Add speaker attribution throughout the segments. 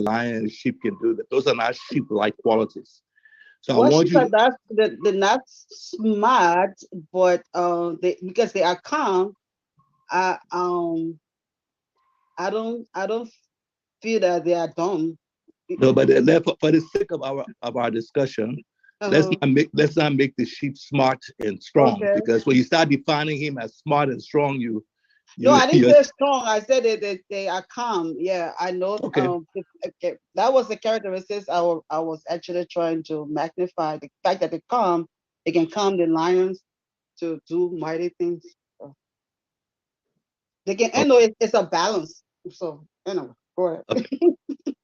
Speaker 1: lion and sheep can do that. Those are not sheep-like qualities. So I
Speaker 2: Well,
Speaker 1: want
Speaker 2: sheep
Speaker 1: you
Speaker 2: are
Speaker 1: to,
Speaker 2: not they're not smart, but they because they are calm. I I don't feel that they are dumb.
Speaker 1: no, but for the sake of our discussion,
Speaker 2: Uh-huh.
Speaker 1: let's not make the sheep smart and strong,
Speaker 2: Okay.
Speaker 1: because when you start defining him as smart and strong,
Speaker 2: No, I didn't
Speaker 1: you're
Speaker 2: say strong. I said they are calm. Yeah, I know.
Speaker 1: okay.
Speaker 2: Okay, that was the characteristics I was actually trying to magnify the fact that they calm. They can calm the lions to do mighty things. So they can. I know it's a balance. So anyway, go ahead.
Speaker 1: Okay.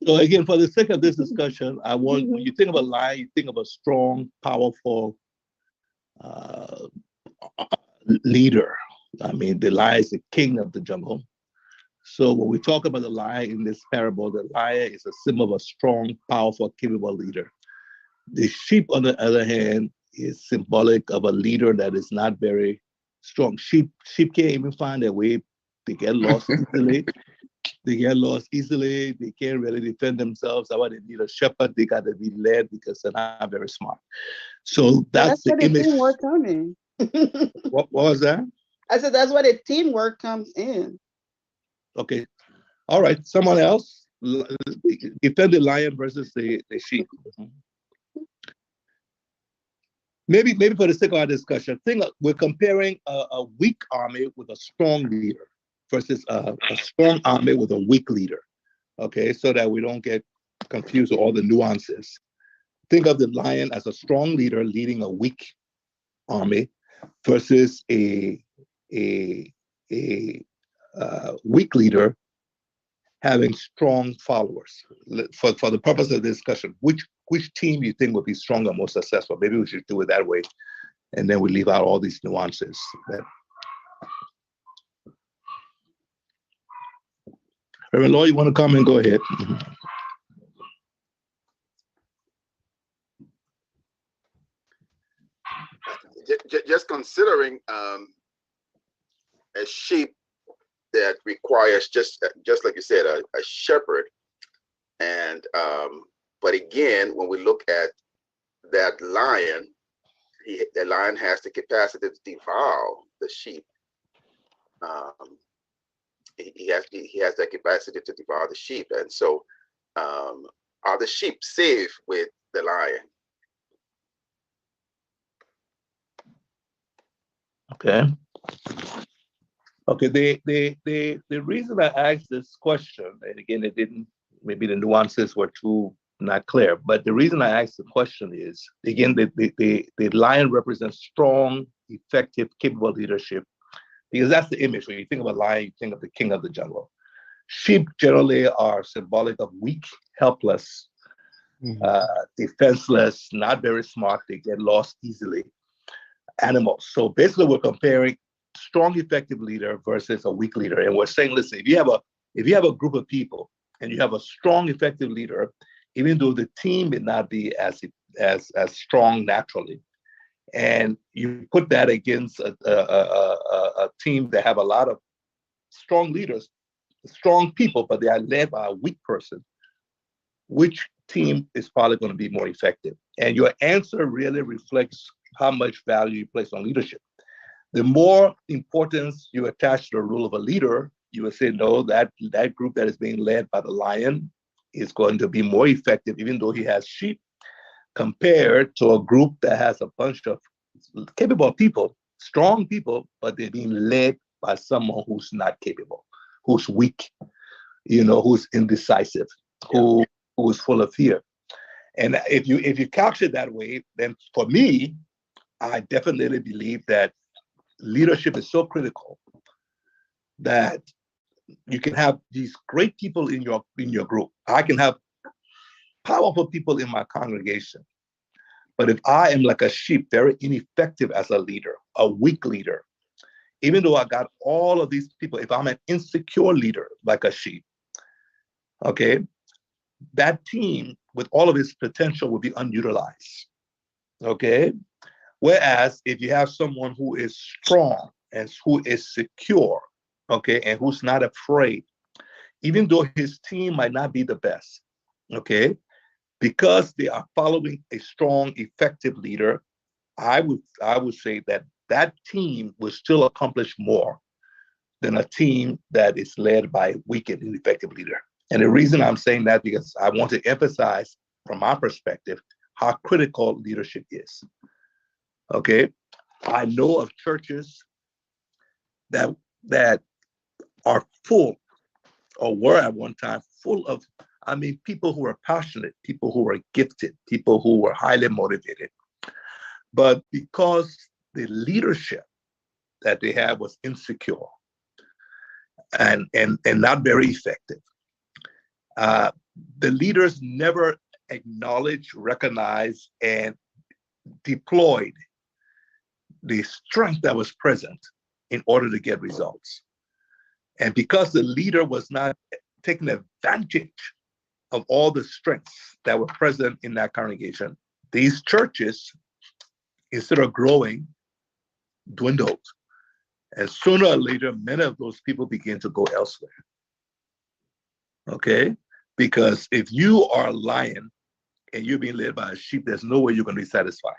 Speaker 1: So again, for the sake of this discussion, I want when you think of a lion, you think of a strong, powerful uh, leader. I mean, the lion is the king of the jungle. So when we talk about the lion in this parable, the lion is a symbol of a strong, powerful, capable leader. The sheep, on the other hand, is symbolic of a leader that is not very strong. Sheep can't even find their way. They get lost easily. They get lost easily. They can't really defend themselves. That's why they need a shepherd. They got to be led because they're not very smart. So
Speaker 2: So
Speaker 1: that's
Speaker 2: that's
Speaker 1: the
Speaker 2: where the
Speaker 1: image.
Speaker 2: teamwork comes in.
Speaker 1: What was that?
Speaker 2: I said that's where the teamwork comes in.
Speaker 1: Okay. All right. Someone else. Defend the lion versus the sheep. Maybe for the sake of our discussion, think we're comparing a weak army with a strong leader versus a strong army with a weak leader. Okay, so that we don't get confused with all the nuances. Think of the lion as a strong leader leading a weak army versus a a weak leader having strong followers. For the purpose of the discussion, which team you think would be stronger, more successful? Maybe we should do it that way, and then we leave out all these nuances. Reverend Law, you want to come and go ahead?
Speaker 3: Just considering a sheep that requires just like you said a shepherd, and but again when we look at that lion, the lion has the capacity to devour the sheep. um, he has that capacity to devour the sheep, and so are the sheep safe with the lion?
Speaker 1: Okay. Okay. The reason I asked this question, and again, it didn't. Maybe the nuances were too not clear, but the reason I asked the question is again, the lion represents strong, effective, capable leadership because that's the image. When you think of a lion, you think of the king of the jungle. Sheep generally are symbolic of weak, helpless, defenseless, not very smart. They get lost easily. Animals. So basically, we're comparing strong, effective leader versus a weak leader, and we're saying, listen, if you have a group of people and you have a strong, effective leader, even though the team may not be as strong naturally, and you put that against a team that have a lot of strong leaders, strong people, but they are led by a weak person, which team is probably going to be more effective? And your answer really reflects how much value you place on leadership. The more importance you attach to the role of a leader, you will say, no, that group that is being led by the lion is going to be more effective, even though he has sheep, compared to a group that has a bunch of capable people, strong people, but they're being led by someone who's not capable, who's weak, who's indecisive,
Speaker 3: Yeah.
Speaker 1: who is full of fear. And if you couch it that way, then for me, I definitely believe that leadership is so critical that you can have these great people in your group. I can have powerful people in my congregation, but if I am like a sheep, very ineffective as a leader, a weak leader, even though I got all of these people, if I'm an insecure leader like a sheep, okay, that team with all of its potential will be unutilized. Okay. Whereas if you have someone who is strong and who is secure, okay, and who's not afraid, even though his team might not be the best, Okay, because they are following a strong, effective leader, I would say that that team will still accomplish more than a team that is led by a weak and ineffective leader. And the reason I'm saying that because I want to emphasize from my perspective how critical leadership is. Okay, I know of churches that that are full or were at one time full of, I mean, people who are passionate, people who are gifted, people who were highly motivated. But because the leadership that they had was insecure and not very effective, uh, the leaders never acknowledged, recognized, and deployed the strength that was present in order to get results. And because the leader was not taking advantage of all the strengths that were present in that congregation, these churches, instead of growing, dwindled. And sooner or later, many of those people begin to go elsewhere. Okay? Because if you are a lion and you're being led by a sheep, there's no way you're going to be satisfied.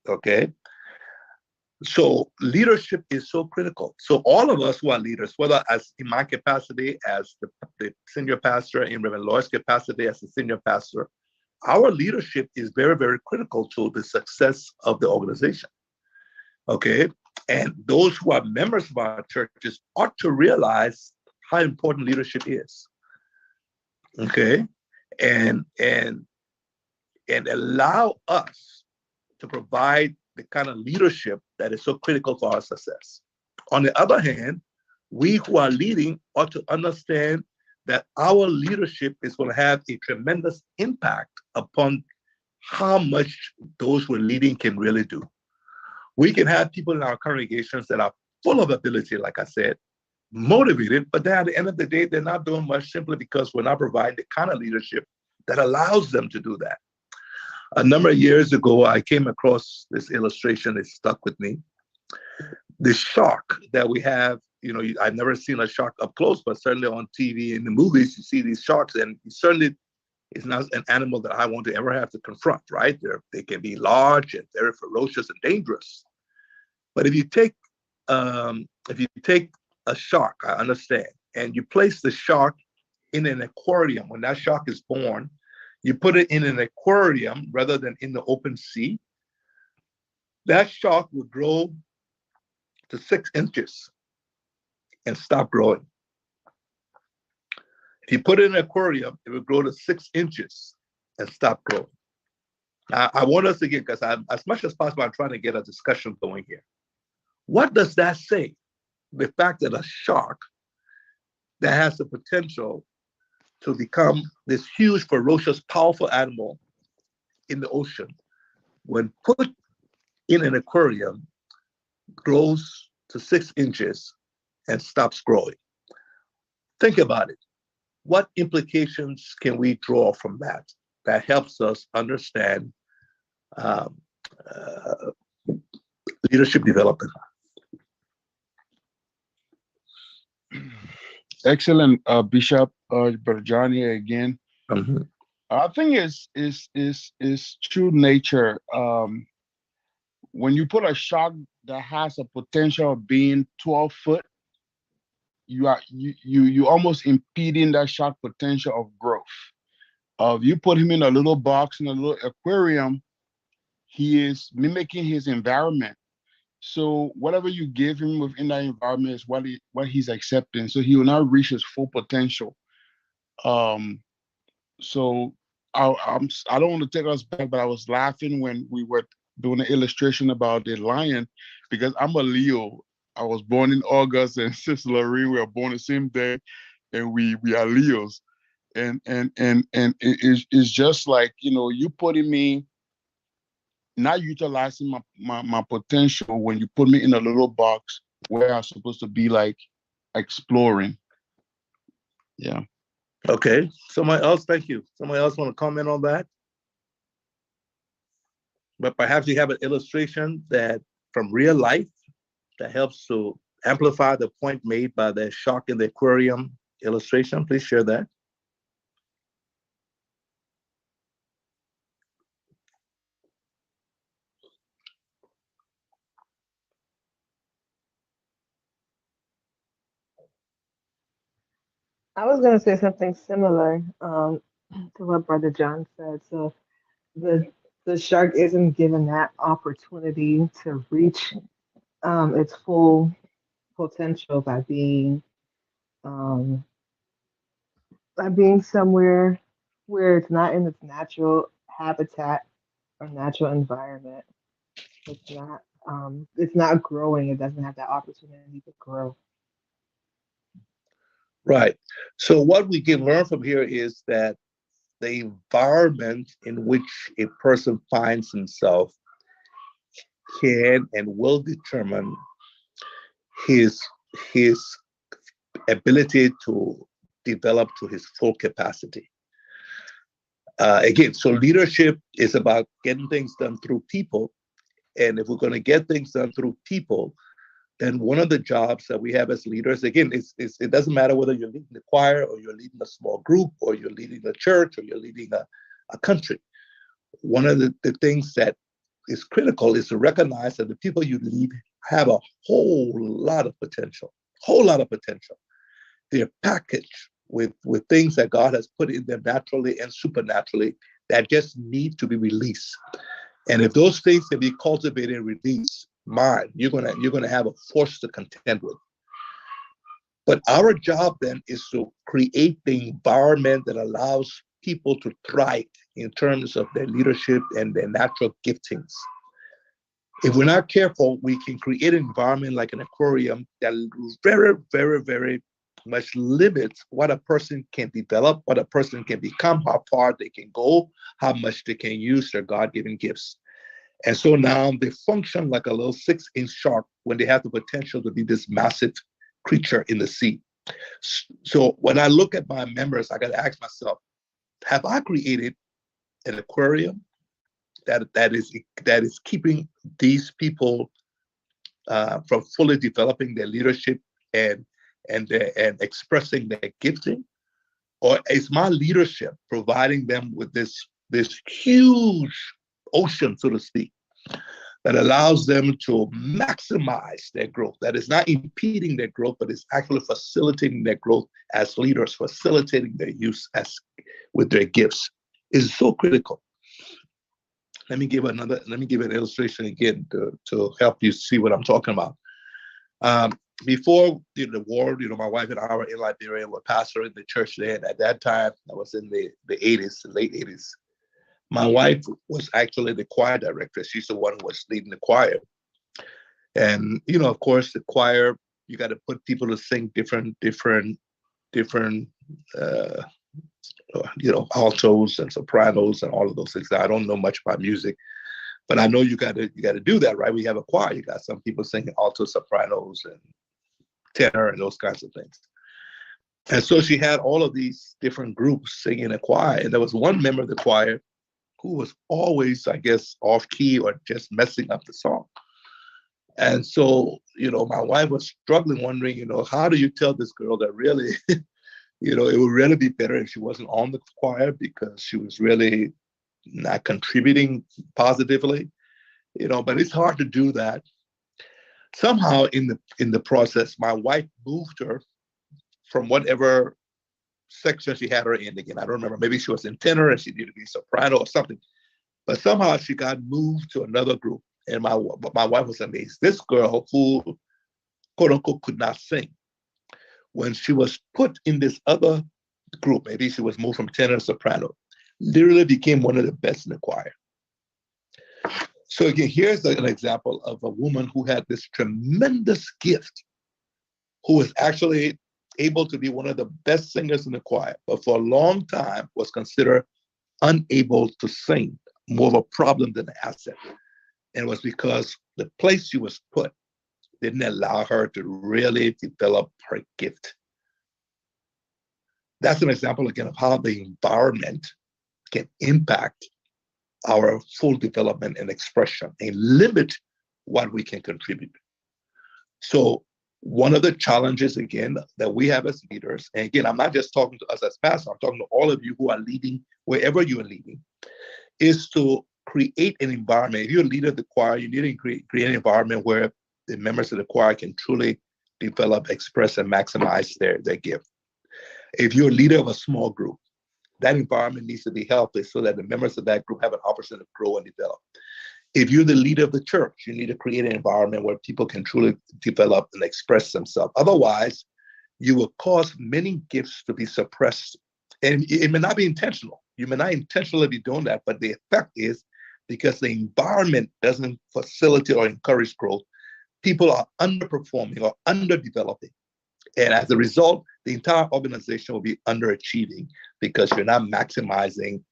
Speaker 1: Okay? So leadership is so critical. So all of us who are leaders, whether as in my capacity as the senior pastor, in Reverend Lloyd's capacity as the senior pastor, our leadership is very, very critical to the success of the organization. Okay? And those who are members of our churches ought to realize how important leadership is. Okay? And allow us to provide the kind of leadership that is so critical for our success. On the other hand, we who are leading ought to understand that our leadership is going to have a tremendous impact upon how much those we're leading can really do. We can have people in our congregations that are full of ability, like I said, motivated, but then at the end of the day, they're not doing much simply because we're not providing the kind of leadership that allows them to do that. A number of years ago, I came across this illustration. It stuck with me. The shark that we have, you know, I've never seen a shark up close, but certainly on TV in the movies, you see these sharks, and certainly it's not an animal that I want to ever have to confront, right? They can be large and very ferocious and dangerous. But if you take a shark, I understand, and you place the shark in an aquarium, when that shark is born, you put it in an aquarium rather than in the open sea, that shark will grow to 6 inches and stop growing. If you put it in an aquarium, it will grow to 6 inches and stop growing. Now, I want us to get, because as much as possible, I'm trying to get a discussion going here. What does that say? The fact that a shark that has the potential to become this huge, ferocious, powerful animal in the ocean, when put in an aquarium, grows to 6 inches and stops growing. Think about it. What implications can we draw from that that helps us understand leadership development?
Speaker 4: Excellent, Bishop Berjani again.
Speaker 1: Mm-hmm.
Speaker 4: I think is true nature. When you put a shark that has a potential of being 12 foot, you almost impeding that shark potential of growth. If you put him in a little box in a little aquarium, he is mimicking his environment. So whatever you give him within that environment is what he's accepting. So he will not reach his full potential. So I don't want to take us back, but I was laughing when we were doing an illustration about the lion, because I'm a Leo. I was born in August, and Sister Lorraine, we were born the same day, and we are Leos. And it's just like, you putting me, not utilizing my potential when you put me in a little box where I'm supposed to be like exploring. Yeah.
Speaker 1: Okay. Someone else, thank you. Someone else want to comment on that? But perhaps you have an illustration that from real life that helps to amplify the point made by the shark in the aquarium illustration. Please share that.
Speaker 5: I was going to say something similar to what Brother John said. So the the shark isn't given that opportunity to reach its full potential um, by being somewhere where it's not in its natural habitat or natural environment. It's not growing. It doesn't have that opportunity to grow.
Speaker 1: Right. So what we can learn from here is that the environment in which a person finds himself can and will determine his his ability to develop to his full capacity. Again, so leadership is about getting things done through people. And if we're going to get things done through people, then one of the jobs that we have as leaders, again, it doesn't matter whether you're leading the choir or you're leading a small group or you're leading a church or you're leading a country. One of the things that is critical is to recognize that the people you lead have a whole lot of potential, whole lot of potential. They're packaged with things that God has put in them naturally and supernaturally that just need to be released. And if those things can be cultivated and released, you're gonna have a force to contend with. But our job then is to create the environment that allows people to thrive in terms of their leadership and their natural giftings. If we're not careful, we can create an environment like an aquarium that very, very, very much limits what a person can develop, what a person can become, how far they can go, how much they can use their God-given gifts. And so now they function like a little 6-inch shark when they have the potential to be this massive creature in the sea. So when I look at my members, I got to ask myself, have I created an aquarium that is keeping these people from fully developing their leadership and expressing their gifting, or is my leadership providing them with this huge ocean, so to speak, that allows them to maximize their growth, that is not impeding their growth, but is actually facilitating their growth as leaders, facilitating their use as with their gifts, is so critical. Let me give an illustration again to help you see what I'm talking about. Before the war, my wife and I were in Liberia, were pastoring the church there. And at that time, I was in the 80s, the late 80s. My wife was actually the choir director. She's the one who was leading the choir. And, of course, the choir, you got to put people to sing different altos and sopranos and all of those things. I don't know much about music, but I know you got to do that, right? We have a choir. You got some people singing alto, sopranos, and tenor, and those kinds of things. And so she had all of these different groups singing a choir, and there was one member of the choir who was always, I guess, off key or just messing up the song. And so, my wife was struggling, wondering, how do you tell this girl that really, it would really be better if she wasn't on the choir because she was really not contributing positively, but it's hard to do that. Somehow in the process, my wife moved her from whatever section she had her in. Again, I don't remember. Maybe she was in tenor and she needed to be soprano or something. But somehow she got moved to another group. And my wife was amazed. This girl who, quote unquote, could not sing, when she was put in this other group, maybe she was moved from tenor to soprano, literally became one of the best in the choir. So again, here's an example of a woman who had this tremendous gift, who was actually able to be one of the best singers in the choir, but for a long time was considered unable to sing, more of a problem than an asset. And it was because the place she was put didn't allow her to really develop her gift. That's an example, again, of how the environment can impact our full development and expression and limit what we can contribute. So one of the challenges, again, that we have as leaders, and again, I'm not just talking to us as pastors, I'm talking to all of you who are leading, wherever you are leading, is to create an environment. If you're a leader of the choir, you need to create an environment where the members of the choir can truly develop, express, and maximize their gift. If you're a leader of a small group, that environment needs to be healthy so that the members of that group have an opportunity to grow and develop. If you're the leader of the church, you need to create an environment where people can truly develop and express themselves. Otherwise, you will cause many gifts to be suppressed. And it may not be intentional. You may not intentionally be doing that, but the effect is because the environment doesn't facilitate or encourage growth, people are underperforming or underdeveloping. And as a result, the entire organization will be underachieving because you're not maximizing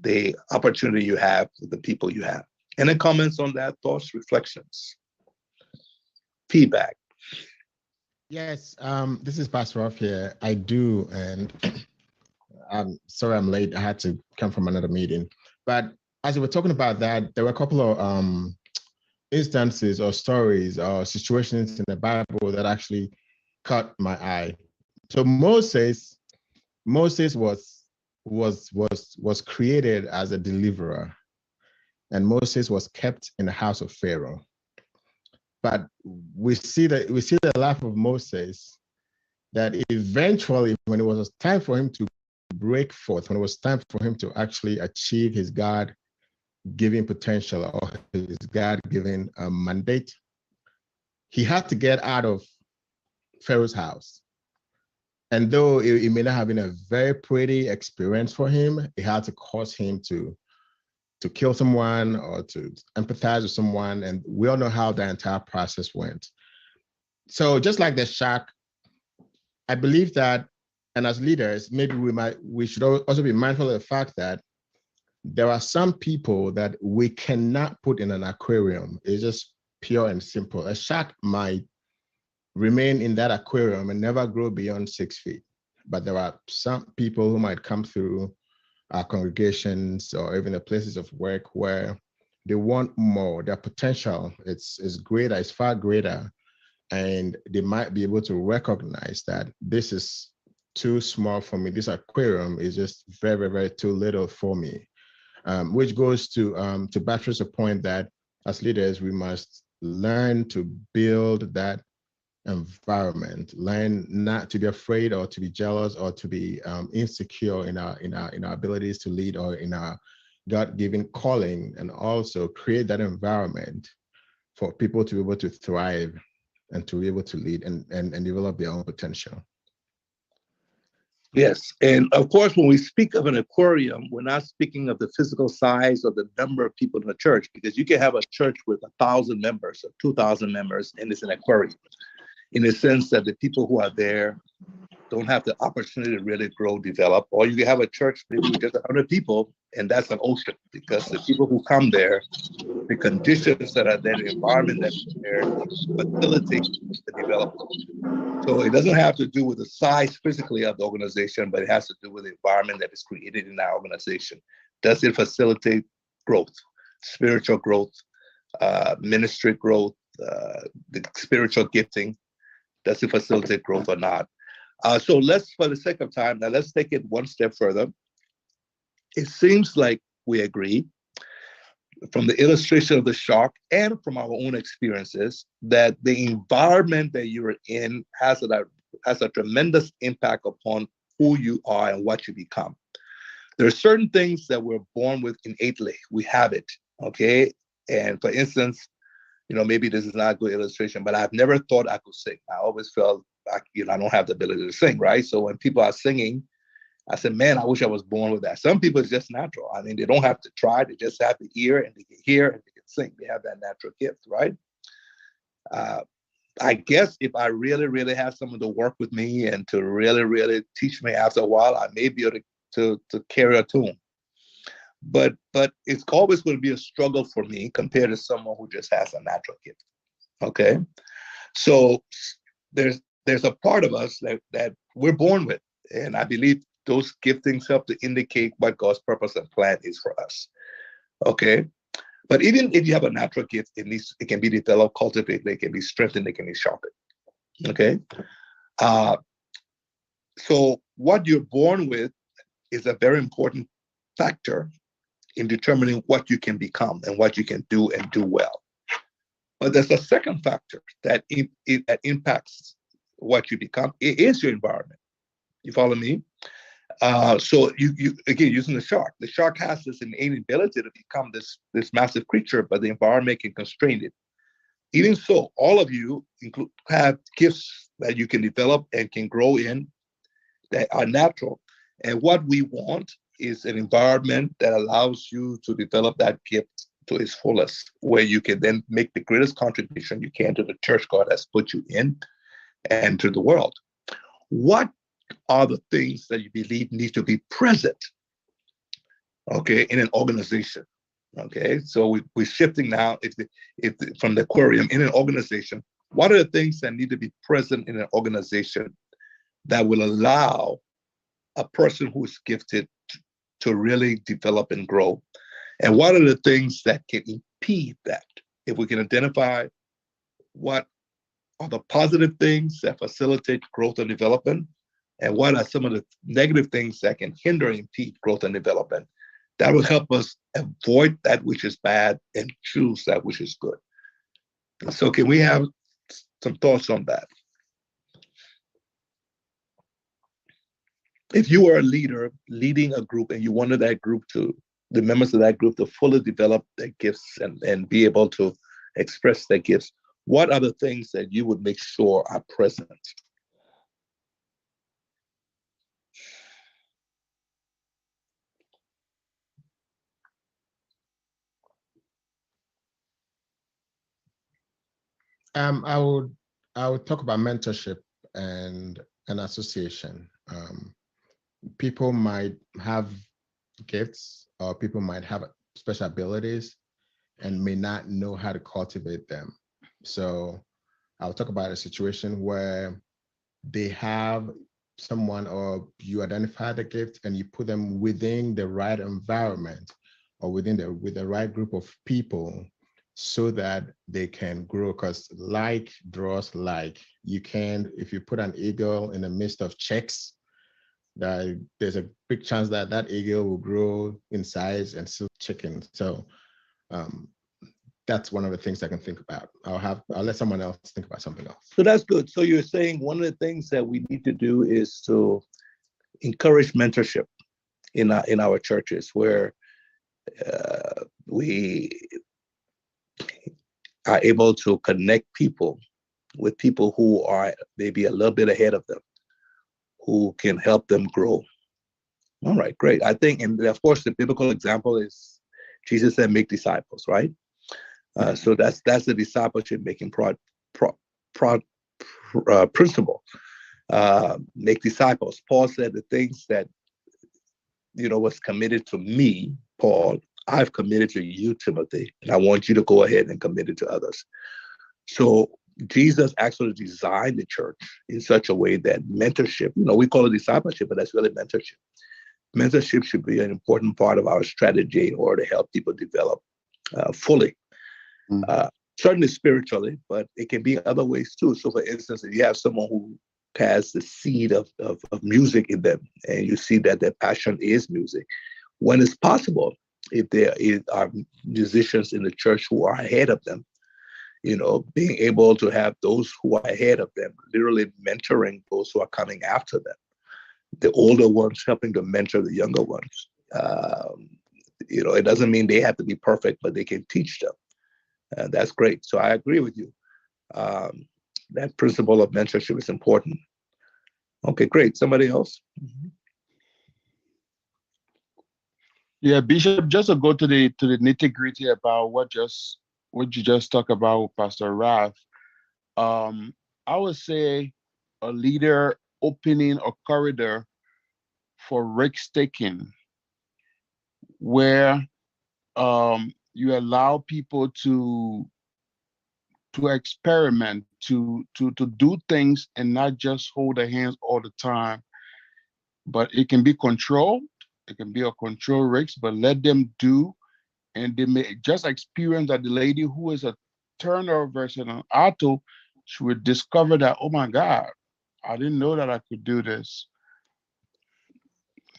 Speaker 1: the opportunity you have with the people you have. Any comments on that? Thoughts, reflections, feedback?
Speaker 6: Yes, this is Pastor Ruff here. I do, and I'm sorry I'm late. I had to come from another meeting. But as we were talking about that, there were a couple of instances or stories or situations in the Bible that actually caught my eye. So Moses was created as a deliverer, and Moses was kept in the house of Pharaoh. But we see the life of Moses, that eventually, when it was time for him to break forth, when it was time for him to actually achieve his God-given potential or his God-given mandate, he had to get out of Pharaoh's house. And though it may not have been a very pretty experience for him, it had to cause him to kill someone or to empathize with someone. And we all know how the entire process went. So just like the shark, I believe that, and as leaders, maybe we should also be mindful of the fact that there are some people that we cannot put in an aquarium. It's just pure and simple. A shark might remain in that aquarium and never grow beyond 6 feet. But there are some people who might come through our congregations or even the places of work where they want more. Their potential is greater, it's far greater. And they might be able to recognize that this is too small for me. This aquarium is just very, very, very too little for me. Which goes to buttress a point that as leaders, we must learn to build that environment, learn not to be afraid or to be jealous or to be insecure in our abilities to lead or in our God-given calling, and also create that environment for people to be able to thrive and to be able to lead and develop their own potential.
Speaker 1: Yes, and of course, when we speak of an aquarium, we're not speaking of the physical size or the number of people in the church, because you can have a church with 1,000 members or 2,000 members, and it's an aquarium, in the sense that the people who are there don't have the opportunity to really grow, develop. Or you can have a church maybe with just 100 people, and that's an ocean, because the people who come there, the conditions that are there, the environment that's there, facilitate the development. So it doesn't have to do with the size physically of the organization, but it has to do with the environment that is created in our organization. Does it facilitate growth, spiritual growth, ministry growth, the spiritual gifting? Does it facilitate growth or not? So let's, for the sake of time, now let's take it one step further. It seems like we agree from the illustration of the shark and from our own experiences that the environment that you're in has a tremendous impact upon who you are and what you become. There are certain things that we're born with innately. We have it, okay? And for instance, maybe this is not a good illustration, but I've never thought I could sing. I always felt like, I don't have the ability to sing, right? So when people are singing, I said, man, I wish I was born with that. Some people, it's just natural. I mean, they don't have to try. They just have to hear, and they can hear, and they can sing. They have that natural gift, right? I guess if I really, really have someone to work with me and to really, really teach me after a while, I may be able to carry a tune. But it's always going to be a struggle for me compared to someone who just has a natural gift, okay? So there's a part of us that we're born with, and I believe those giftings help to indicate what God's purpose and plan is for us, okay? But even if you have a natural gift, it can be developed, cultivated, it can be strengthened, it can be sharpened, okay? So what you're born with is a very important factor in determining what you can become and what you can do and do well. But there's a second factor that impacts what you become. It is your environment. You follow me? So you again using the shark. The shark has this innate ability to become this massive creature, but the environment can constrain it. Even so, all of you have gifts that you can develop and can grow in that are natural. And what we want is an environment that allows you to develop that gift to its fullest, where you can then make the greatest contribution you can to the church God has put you in and to the world. What are the things that you believe need to be present, okay, in an organization? Okay, so we're shifting now. If from the aquarium in an organization, what are the things that need to be present in an organization that will allow a person who is gifted to really develop and grow? And what are the things that can impede that? If we can identify what are the positive things that facilitate growth and development, and what are some of the negative things that can hinder and impede growth and development, that will help us avoid that which is bad and choose that which is good. So can we have some thoughts on that? If you are a leader leading a group and you wanted the members of that group to fully develop their gifts and be able to express their gifts, what are the things that you would make sure are present?
Speaker 6: I would talk about mentorship and an association. People might have gifts, or people might have special abilities and may not know how to cultivate them. So I'll talk about a situation where they have someone, or you identify the gift and you put them within the right environment or with the right group of people so that they can grow, because like draws like. You can, if you put an eagle in the midst of chicks, that there's a big chance that that eagle will grow in size and still chicken. So that's one of the things I can think about. I'll let someone else think about something else.
Speaker 1: So that's good. So you're saying one of the things that we need to do is to encourage mentorship in our churches, where we are able to connect people with people who are maybe a little bit ahead of them, who can help them grow. All right, great. I think, and of course, the biblical example is Jesus said, "Make disciples," right? So that's the discipleship making principle. Make disciples. Paul said the things that was committed to me, Paul, I've committed to you, Timothy, and I want you to go ahead and commit it to others. So Jesus actually designed the church in such a way that mentorship, we call it discipleship, but that's really mentorship. Mentorship should be an important part of our strategy in order to help people develop fully. Certainly spiritually, but it can be other ways too. So for instance, if you have someone who has the seed of music in them, and you see that their passion is music, when it's possible, if there are musicians in the church who are ahead of them, being able to have those who are ahead of them, literally mentoring those who are coming after them, the older ones helping to mentor the younger ones. It doesn't mean they have to be perfect, but they can teach them. That's great. So I agree with you. That principle of mentorship is important. Okay, great. Somebody else? Mm-hmm.
Speaker 4: Yeah, Bishop, just to go to the nitty-gritty about what you just talked about with Pastor Ralph. I would say a leader opening a corridor for risk taking, where you allow people to experiment, to do things, and not just hold their hands all the time. But it can be controlled. It can be a control risk, but let them do, and they may just experience that the lady who is a Turner versus an Otto, she would discover that, oh my God, I didn't know that I could do this.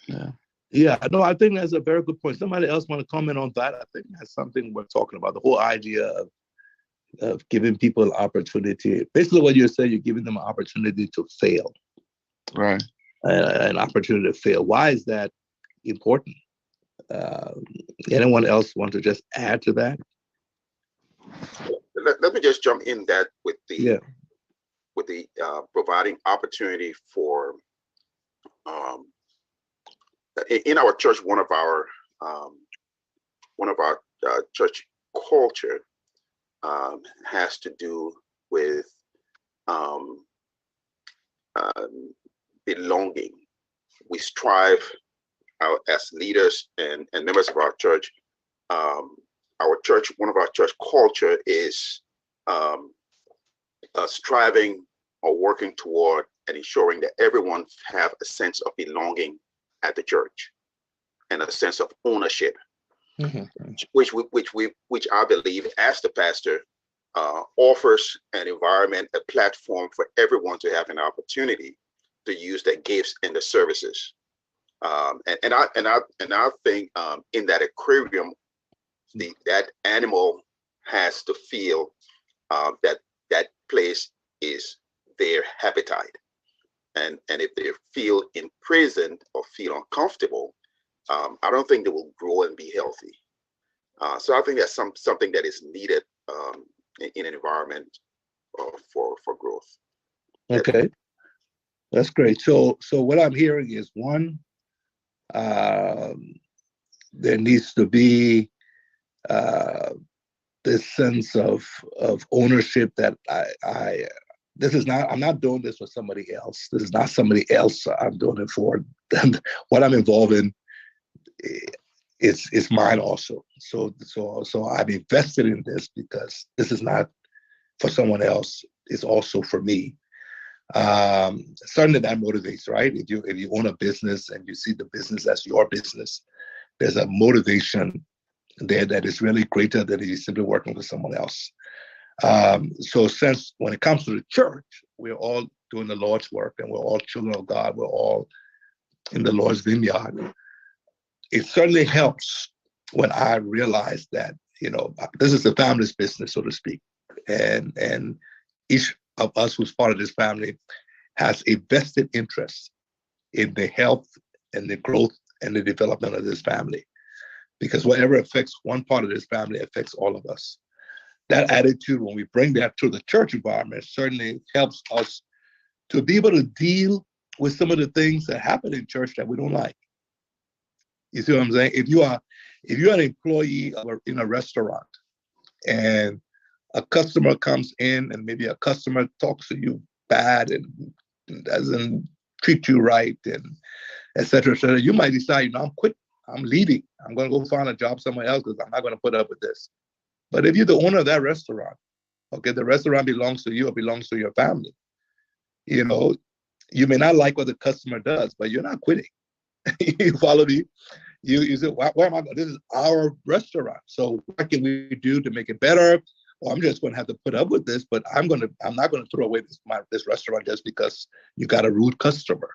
Speaker 4: Yeah.
Speaker 1: Yeah, no, I think that's a very good point. Somebody else want to comment on that? I think that's something we're talking about, the whole idea of giving people an opportunity. Basically what you're saying, you're giving them an opportunity to fail.
Speaker 4: Right.
Speaker 1: an opportunity to fail. Why is that important? Anyone else want to just add to that?
Speaker 3: Let me just jump in that with the
Speaker 1: Yeah.
Speaker 3: Providing opportunity for in our church. One of our church culture has to do with belonging. We strive as leaders and members of our church. One of our church culture is striving or working toward and ensuring that everyone have a sense of belonging at the church and a sense of ownership, which I believe, as the pastor, offers an environment, a platform for everyone to have an opportunity to use their gifts in the services. And I think in that aquarium, that animal has to feel that place is their habitat, and if they feel imprisoned or feel uncomfortable, I don't think they will grow and be healthy. So I think that's something that is needed in an environment for growth.
Speaker 1: Okay, that's great. So what I'm hearing is, one, there needs to be this sense of ownership that I'm not doing this for somebody else. This is not somebody else I'm doing it for. What I'm involved in, it's mine also. So I'm invested in this because this is not for someone else. It's also for me. Certainly that motivates, right? If you own a business and you see the business as your business, there's a motivation there that is really greater than if you're simply working with someone else. So since when it comes to the church, we're all doing the Lord's work and we're all children of God, we're all in the Lord's vineyard. It certainly helps when I realize that, this is the family's business, so to speak. And each of us who's part of this family has a vested interest in the health and the growth and the development of this family. Because whatever affects one part of this family affects all of us. That attitude, when we bring that to the church environment, certainly helps us to be able to deal with some of the things that happen in church that we don't like. You see what I'm saying? If you're an employee in a restaurant and a customer comes in and maybe a customer talks to you bad and doesn't treat you right and et cetera, you might decide, I'm quitting. I'm leaving. I'm going to go find a job somewhere else because I'm not going to put up with this. But if you're the owner of that restaurant, okay, the restaurant belongs to you or belongs to your family. You may not like what the customer does, but you're not quitting. You follow me? You say, why am I? This is our restaurant. So what can we do to make it better? Well, I'm just going to have to put up with this, but I'm not going to throw away this restaurant just because you got a rude customer.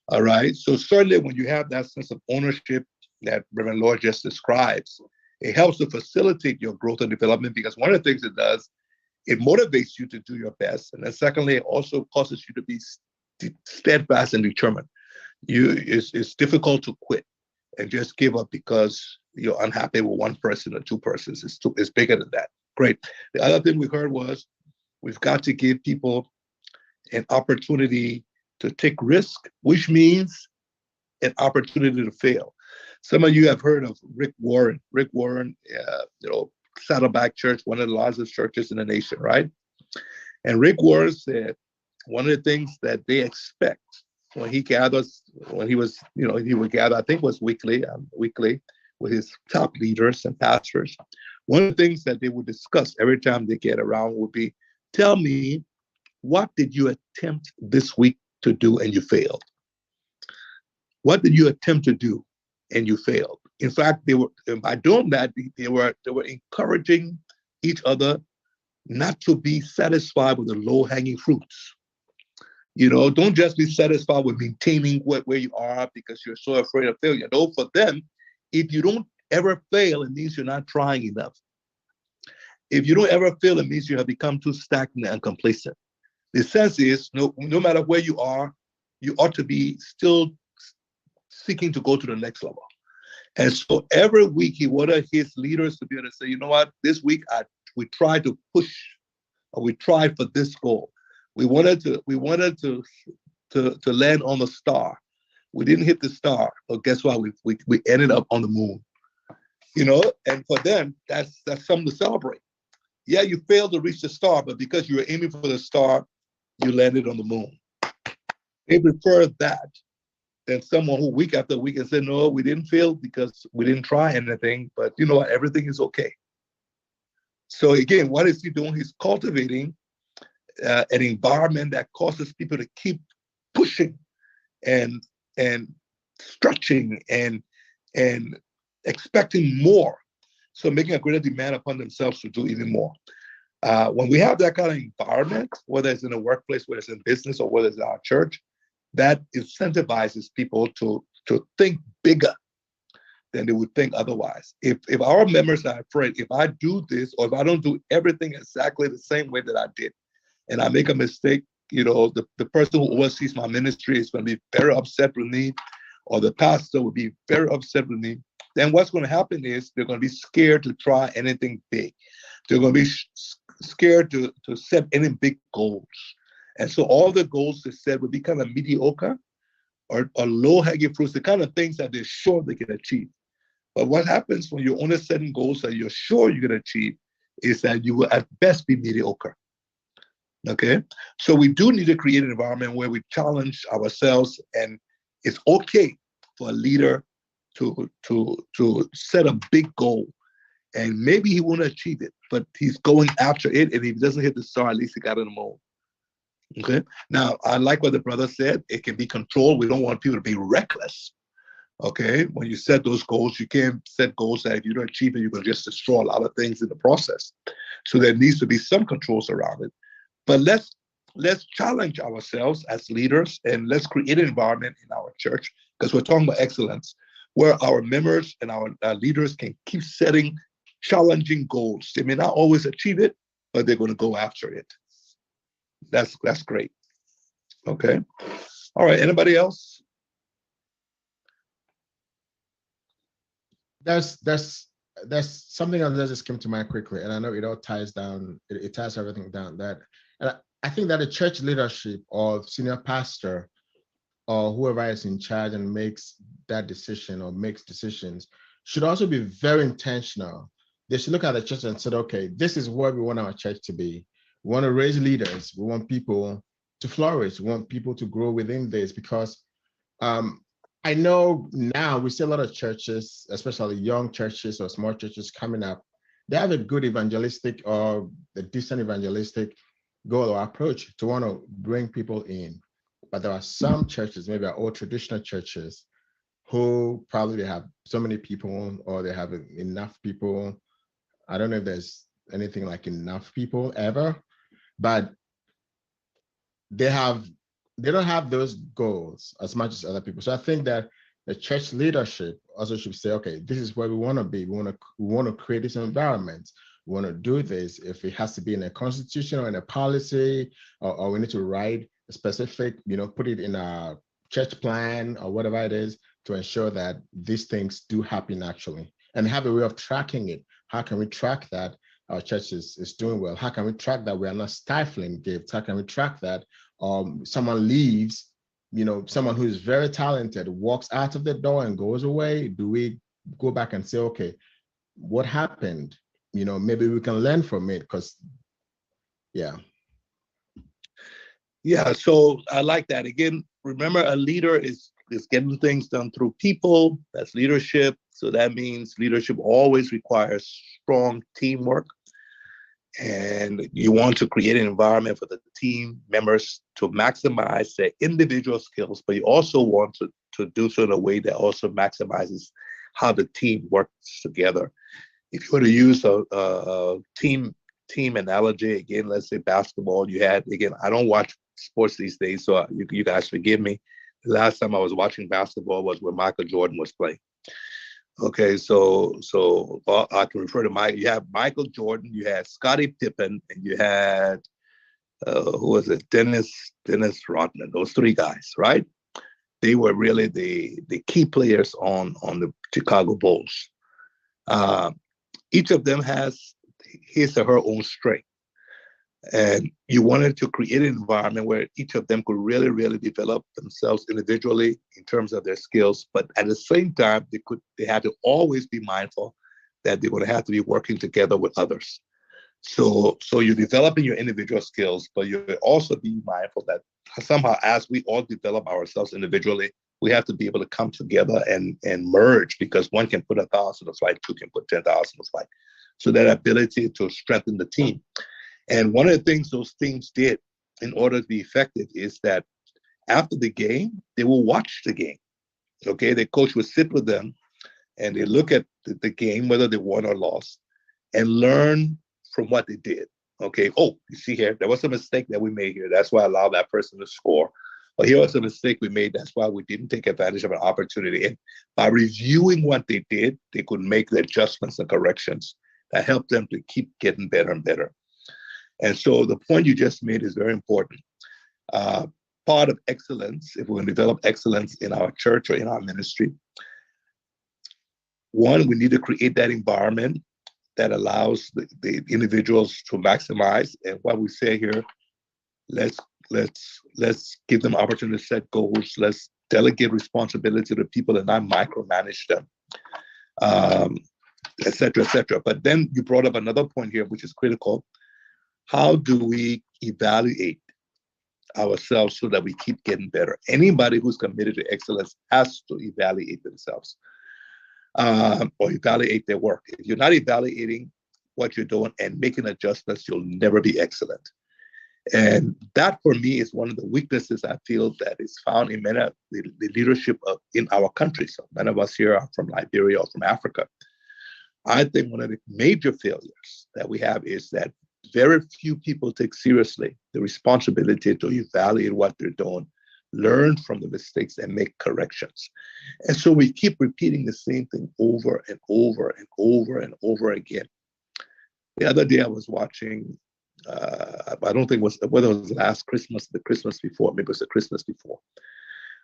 Speaker 1: All right. So certainly when you have that sense of ownership that Reverend Lord just describes, it helps to facilitate your growth and development, because one of the things it does, it motivates you to do your best. And then secondly, it also causes you to be steadfast and determined. It's difficult to quit and just give up because you're unhappy with one person or two persons. It's bigger than that. Great. The other thing we heard was we've got to give people an opportunity to take risk, which means an opportunity to fail. Some of you have heard of Rick Warren. Rick Warren, Saddleback Church, one of the largest churches in the nation, right? And Rick Warren said one of the things that they expect when he would gather, I think it was weekly with his top leaders and pastors. One of the things that they would discuss every time they get around would be, tell me, what did you attempt this week to do and you failed? What did you attempt to do and you failed? In fact, by doing that, they were encouraging each other not to be satisfied with the low-hanging fruits. Don't just be satisfied with maintaining where you are because you're so afraid of failure. No, for them, if you don't ever fail, it means you're not trying enough. If you don't ever fail, it means you have become too stagnant and complacent. The sense is, no matter where you are, you ought to be still seeking to go to the next level. And so every week he wanted his leaders to be able to say, you know what, this week we tried to push, or we tried for this goal. We wanted to land on the star. We didn't hit the star, but guess what? We ended up on the moon. You know, and for them, that's something to celebrate. Yeah, you failed to reach the star, but because you were aiming for the star, you landed on the moon. They prefer that than someone who week after week and said, no, we didn't fail because we didn't try anything, but you know what, everything is okay. So again, what is he doing? He's cultivating an environment that causes people to keep pushing and stretching and expecting more. So making a greater demand upon themselves to do even more. When we have that kind of environment, whether it's in a workplace, whether it's in business, or whether it's in our church, that incentivizes people to think bigger than they would think otherwise. If our members are afraid, if I do this, or if I don't do everything exactly the same way that I did, and I make a mistake, you know, the person who oversees my ministry is going to be very upset with me, or the pastor will be very upset with me. Then what's going to happen is they're going to be scared to try anything big. They're going to be scared to set any big goals. And so all the goals they set would be kind of mediocre or low-hanging fruits, the kind of things that they're sure they can achieve. But what happens when you're only setting goals that you're sure you can achieve is that you will at best be mediocre. Okay? So we do need to create an environment where we challenge ourselves, and it's okay for a leader to set a big goal. And maybe he won't achieve it, but he's going after it, and if he doesn't hit the star, at least he got in the mold. Okay. Now, I like what the brother said. It can be controlled. We don't want people to be reckless. Okay. When you set those goals, you can't set goals that if you don't achieve it, you're going to just destroy a lot of things in the process. So there needs to be some controls around it. But let's challenge ourselves as leaders, and let's create an environment in our church, because we're talking about excellence, where our members and our leaders can keep setting challenging goals. They may not always achieve it, but they're going to go after it. That's great. Okay. All right. Anybody else?
Speaker 6: There's something else that just came to mind quickly, and I know it all ties down. It ties everything down. And I think that the church leadership or senior pastor or whoever is in charge and makes that decision or makes decisions should also be very intentional. They should look at the church and say, okay, this is where we want our church to be. We want to raise leaders. We want people to flourish. We want people to grow within this, because I know now we see a lot of churches, especially young churches or small churches coming up. They have a good evangelistic or a decent evangelistic goal or approach to want to bring people in. But there are some churches, maybe our old traditional churches, who probably have so many people, or they have enough people. I don't know if there's anything like enough people ever, but they don't have those goals as much as other people. So I think that the church leadership also should say, okay, this is where we want to be. We want to create this environment. We want to do this. If it has to be in a constitution or in a policy, or we need to write a specific, put it in a church plan or whatever it is, to ensure that these things do happen actually, and have a way of tracking it. How can we track that our church is doing well? How can we track that we are not stifling gifts? How can we track that someone leaves, someone who is very talented walks out of the door and goes away? Do we go back and say, okay, what happened? Maybe we can learn from it, because yeah.
Speaker 1: Yeah, so I like that. Again, remember, a leader is getting things done through people. That's leadership. So that means leadership always requires strong teamwork. And you want to create an environment for the team members to maximize their individual skills, but you also want to do so in a way that also maximizes how the team works together. If you were to use a team analogy, again, let's say basketball, I don't watch sports these days, so you guys forgive me. The last time I was watching basketball was when Michael Jordan was playing. Okay, so I can refer to you have Michael Jordan, you had Scottie Pippen, and you had who was it? Dennis Rodman. Those three guys, right? they were really the key players on the Chicago Bulls. Each of them has his or her own strength. And you wanted to create an environment where each of them could really, really develop themselves individually in terms of their skills. But at the same time, they had to always be mindful that they would have to be working together with others. So you're developing your individual skills, but you're also being mindful that somehow as we all develop ourselves individually, we have to be able to come together and merge, because one can put 1,000 to flight, two can put 10,000 to flight. So that ability to strengthen the team. And one of the things those teams did in order to be effective is that after the game, they will watch the game. Okay, the coach would sit with them and they look at the game, whether they won or lost, and learn from what they did. Okay, oh, you see here, there was a mistake that we made here. That's why I allowed that person to score. Or here was a mistake we made. That's why we didn't take advantage of an opportunity. And by reviewing what they did, they could make the adjustments and corrections that helped them to keep getting better and better. And so the point you just made is very important. Part of excellence, if we're going to develop excellence in our church or in our ministry, one, we need to create that environment that allows the individuals to maximize. And what we say here, let's give them opportunity to set goals. Let's delegate responsibility to people and not micromanage them, et cetera, et cetera. But then you brought up another point here, which is critical. How do we evaluate ourselves so that we keep getting better? Anybody who's committed to excellence has to evaluate themselves or evaluate their work. If you're not evaluating what you're doing and making adjustments, you'll never be excellent. And that, for me, is one of the weaknesses I feel that is found in many of the leadership in our country. So many of us here are from Liberia or from Africa. I think one of the major failures that we have is that very few people take seriously the responsibility to evaluate what they're doing, learn from the mistakes, and make corrections. And so we keep repeating the same thing over and over and over and over again. The other day I was watching, I don't think it was, whether it was last Christmas, the Christmas before, maybe it was the Christmas before.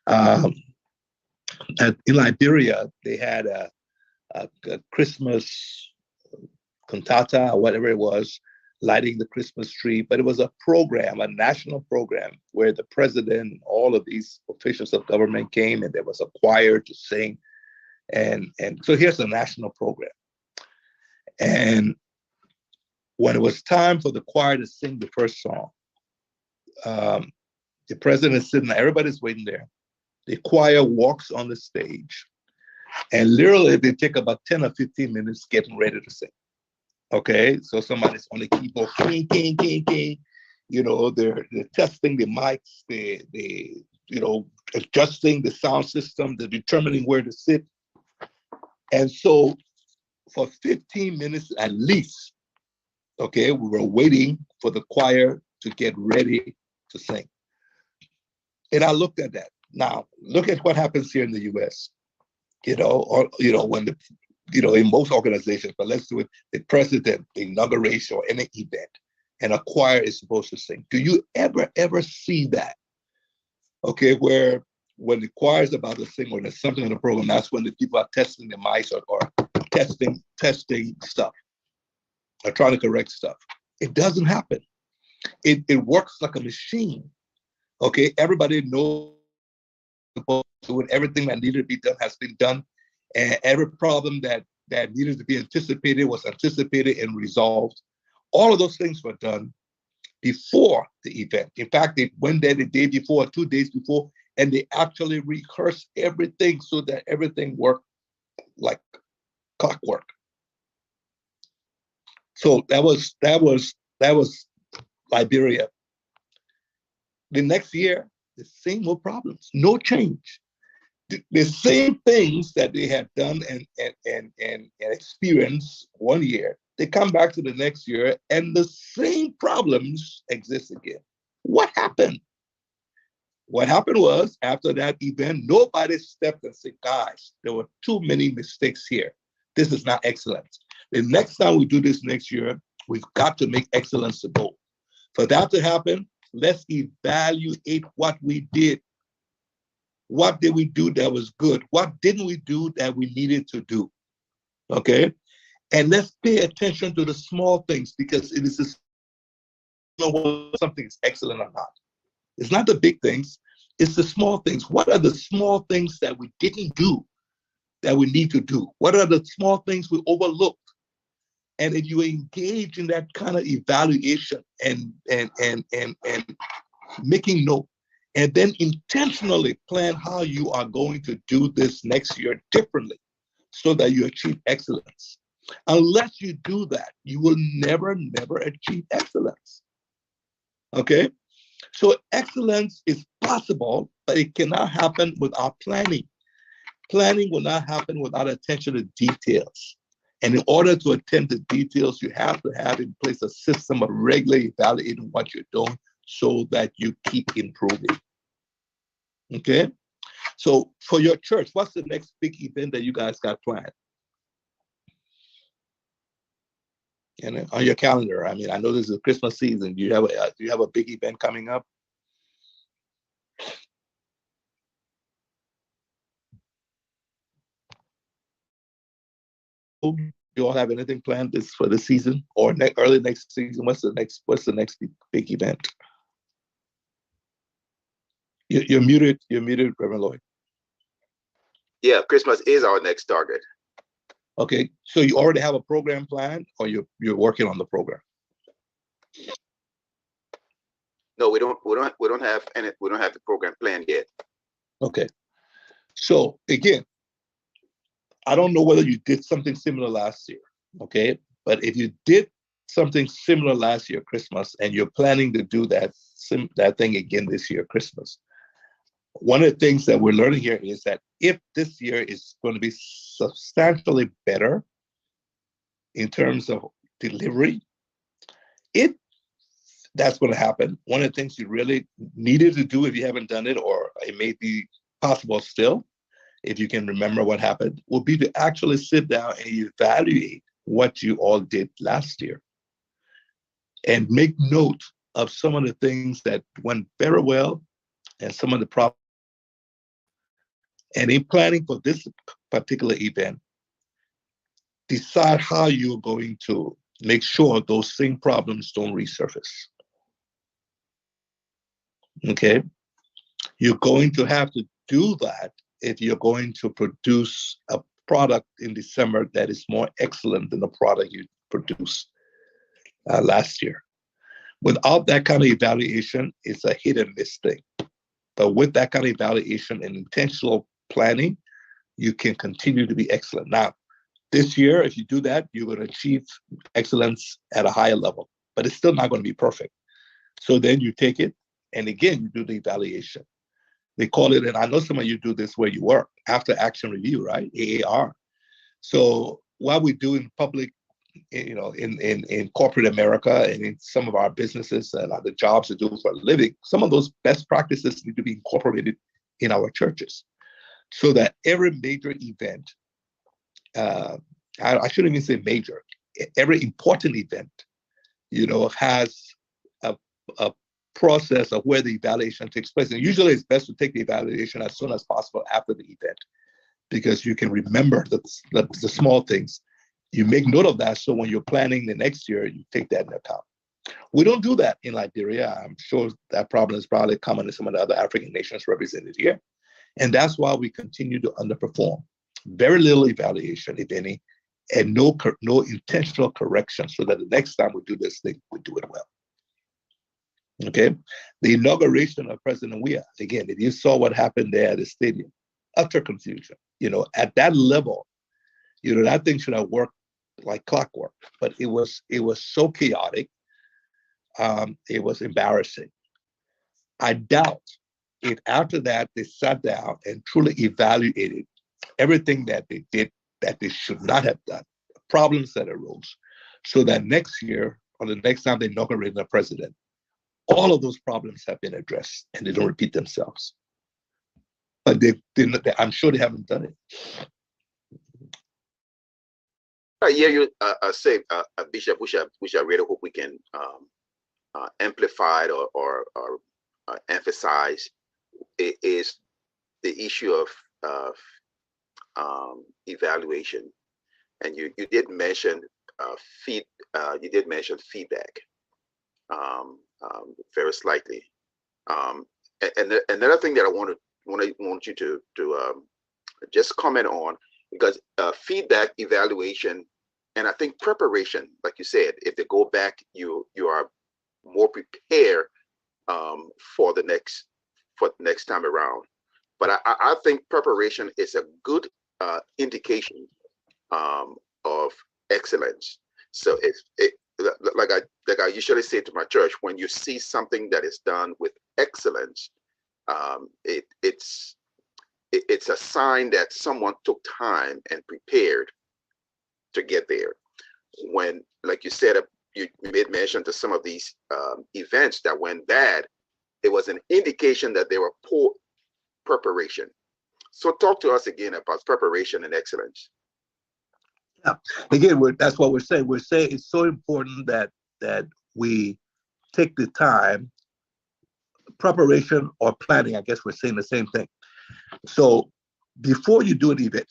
Speaker 1: In Liberia, they had a Christmas cantata or whatever it was, lighting the Christmas tree, but it was a program, a national program, where the president, all of these officials of government came, and there was a choir to sing. And so here's a national program. And when it was time for the choir to sing the first song, the president is sitting there, everybody's waiting there. The choir walks on the stage, and literally they take about 10 or 15 minutes getting ready to sing. Okay, so somebody's on the keyboard, king, king, king, king. You know, they're testing the mics, they adjusting the sound system, they're determining where to sit. And so for 15 minutes at least, okay, we were waiting for the choir to get ready to sing. And I looked at that. Now, look at what happens here in the US, when in most organizations, but let's do it, the president, the inauguration, or any event, and a choir is supposed to sing. Do you ever see that? Okay, where when the choir is about to sing or there's something in the program, that's when the people are testing the mics or testing stuff or trying to correct stuff. It doesn't happen. It works like a machine. Okay, everybody knows doing everything that needed to be done has been done. And every problem that needed to be anticipated was anticipated and resolved. All of those things were done before the event. In fact, they went there the day before, 2 days before, and they actually rehearsed everything so that everything worked like clockwork. So that was Liberia. The next year, the same old problems, no change. The same things that they had done and experienced 1 year, they come back to the next year and the same problems exist again. What happened? What happened was, after that event, nobody stepped and said, guys, there were too many mistakes here. This is not excellence. The next time we do this next year, we've got to make excellence the goal. For that to happen, let's evaluate what we did. What did we do that was good? What didn't we do that we needed to do? Okay. And let's pay attention to the small things, because it is this, whether something is excellent or not. It's not the big things, it's the small things. What are the small things that we didn't do that we need to do? What are the small things we overlooked? And if you engage in that kind of evaluation and making note, and then intentionally plan how you are going to do this next year differently so that you achieve excellence. Unless you do that, you will never achieve excellence. Okay? So excellence is possible, but it cannot happen without planning. Planning will not happen without attention to details. And in order to attend to details, you have to have in place a system of regularly evaluating what you're doing so that you keep improving. Okay? So for your church, what's the next big event that you guys got planned? And on your calendar, I mean, I know this is a Christmas season. Do you have a big event coming up? You all have anything planned this for the season or early next season? What's the next big event? You're muted. You're muted, Reverend Lloyd.
Speaker 3: Yeah, Christmas is our next target.
Speaker 1: Okay, so you already have a program planned, or you're working on the program?
Speaker 3: No, we don't have the program planned yet.
Speaker 1: Okay, so again, I don't know whether you did something similar last year. Okay, but if you did something similar last year Christmas, and you're planning to do that thing again this year Christmas, one of the things that we're learning here is that if this year is going to be substantially better in terms of delivery, if that's going to happen, one of the things you really needed to do, if you haven't done it, or it may be possible still, if you can remember what happened, will be to actually sit down and evaluate what you all did last year and make note of some of the things that went very well and some of the problems. And in planning for this particular event, decide how you're going to make sure those same problems don't resurface. Okay? You're going to have to do that if you're going to produce a product in December that is more excellent than the product you produced last year. Without that kind of evaluation, it's a hit and miss thing. But with that kind of evaluation and intentional planning, you can continue to be excellent. Now, this year, if you do that, you're going to achieve excellence at a higher level, but it's still not going to be perfect. So then you take it, and again, you do the evaluation. They call it, and I know some of you do this where you work, after action review, right? AAR. So what we do in public, in corporate America and in some of our businesses and the jobs we do for a living, some of those best practices need to be incorporated in our churches so that every major event, I shouldn't even say major, every important event, has a process of where the evaluation takes place. And usually it's best to take the evaluation as soon as possible after the event, because you can remember the small things. You make note of that, so when you're planning the next year, you take that into account. We don't do that in Liberia. I'm sure that problem is probably common in some of the other African nations represented here. And that's why we continue to underperform. Very little evaluation, if any, and no intentional correction, so that the next time we do this thing, we do it well. Okay? The inauguration of President Weah, again, if you saw what happened there at the stadium, utter confusion. At that level, that thing should have worked like clockwork, but it was so chaotic. It was embarrassing. I doubt if after that they sat down and truly evaluated everything that they did that they should not have done, problems that arose, so that next year or the next time they inaugurate a president, all of those problems have been addressed and they don't repeat themselves. But I'm sure they haven't done it.
Speaker 3: Yeah, you say, Bishop, which I really hope we can amplify or emphasize, is the issue of evaluation, and you did mention feedback very slightly. And another thing that I want you to just comment on, because feedback, evaluation, and I think preparation, like you said, if they go back, you are more prepared for the next time around. But I think preparation is a good indication of excellence. So like I usually say to my church, when you see something that is done with excellence, it's a sign that someone took time and prepared to get there. When, like you said, you made mention to some of these events that went bad, it was an indication that they were poor preparation. So talk to us again about preparation and excellence.
Speaker 1: Yeah. Again, that's what we're saying. We're saying it's so important that we take the time, preparation or planning. I guess we're saying the same thing. So before you do an event,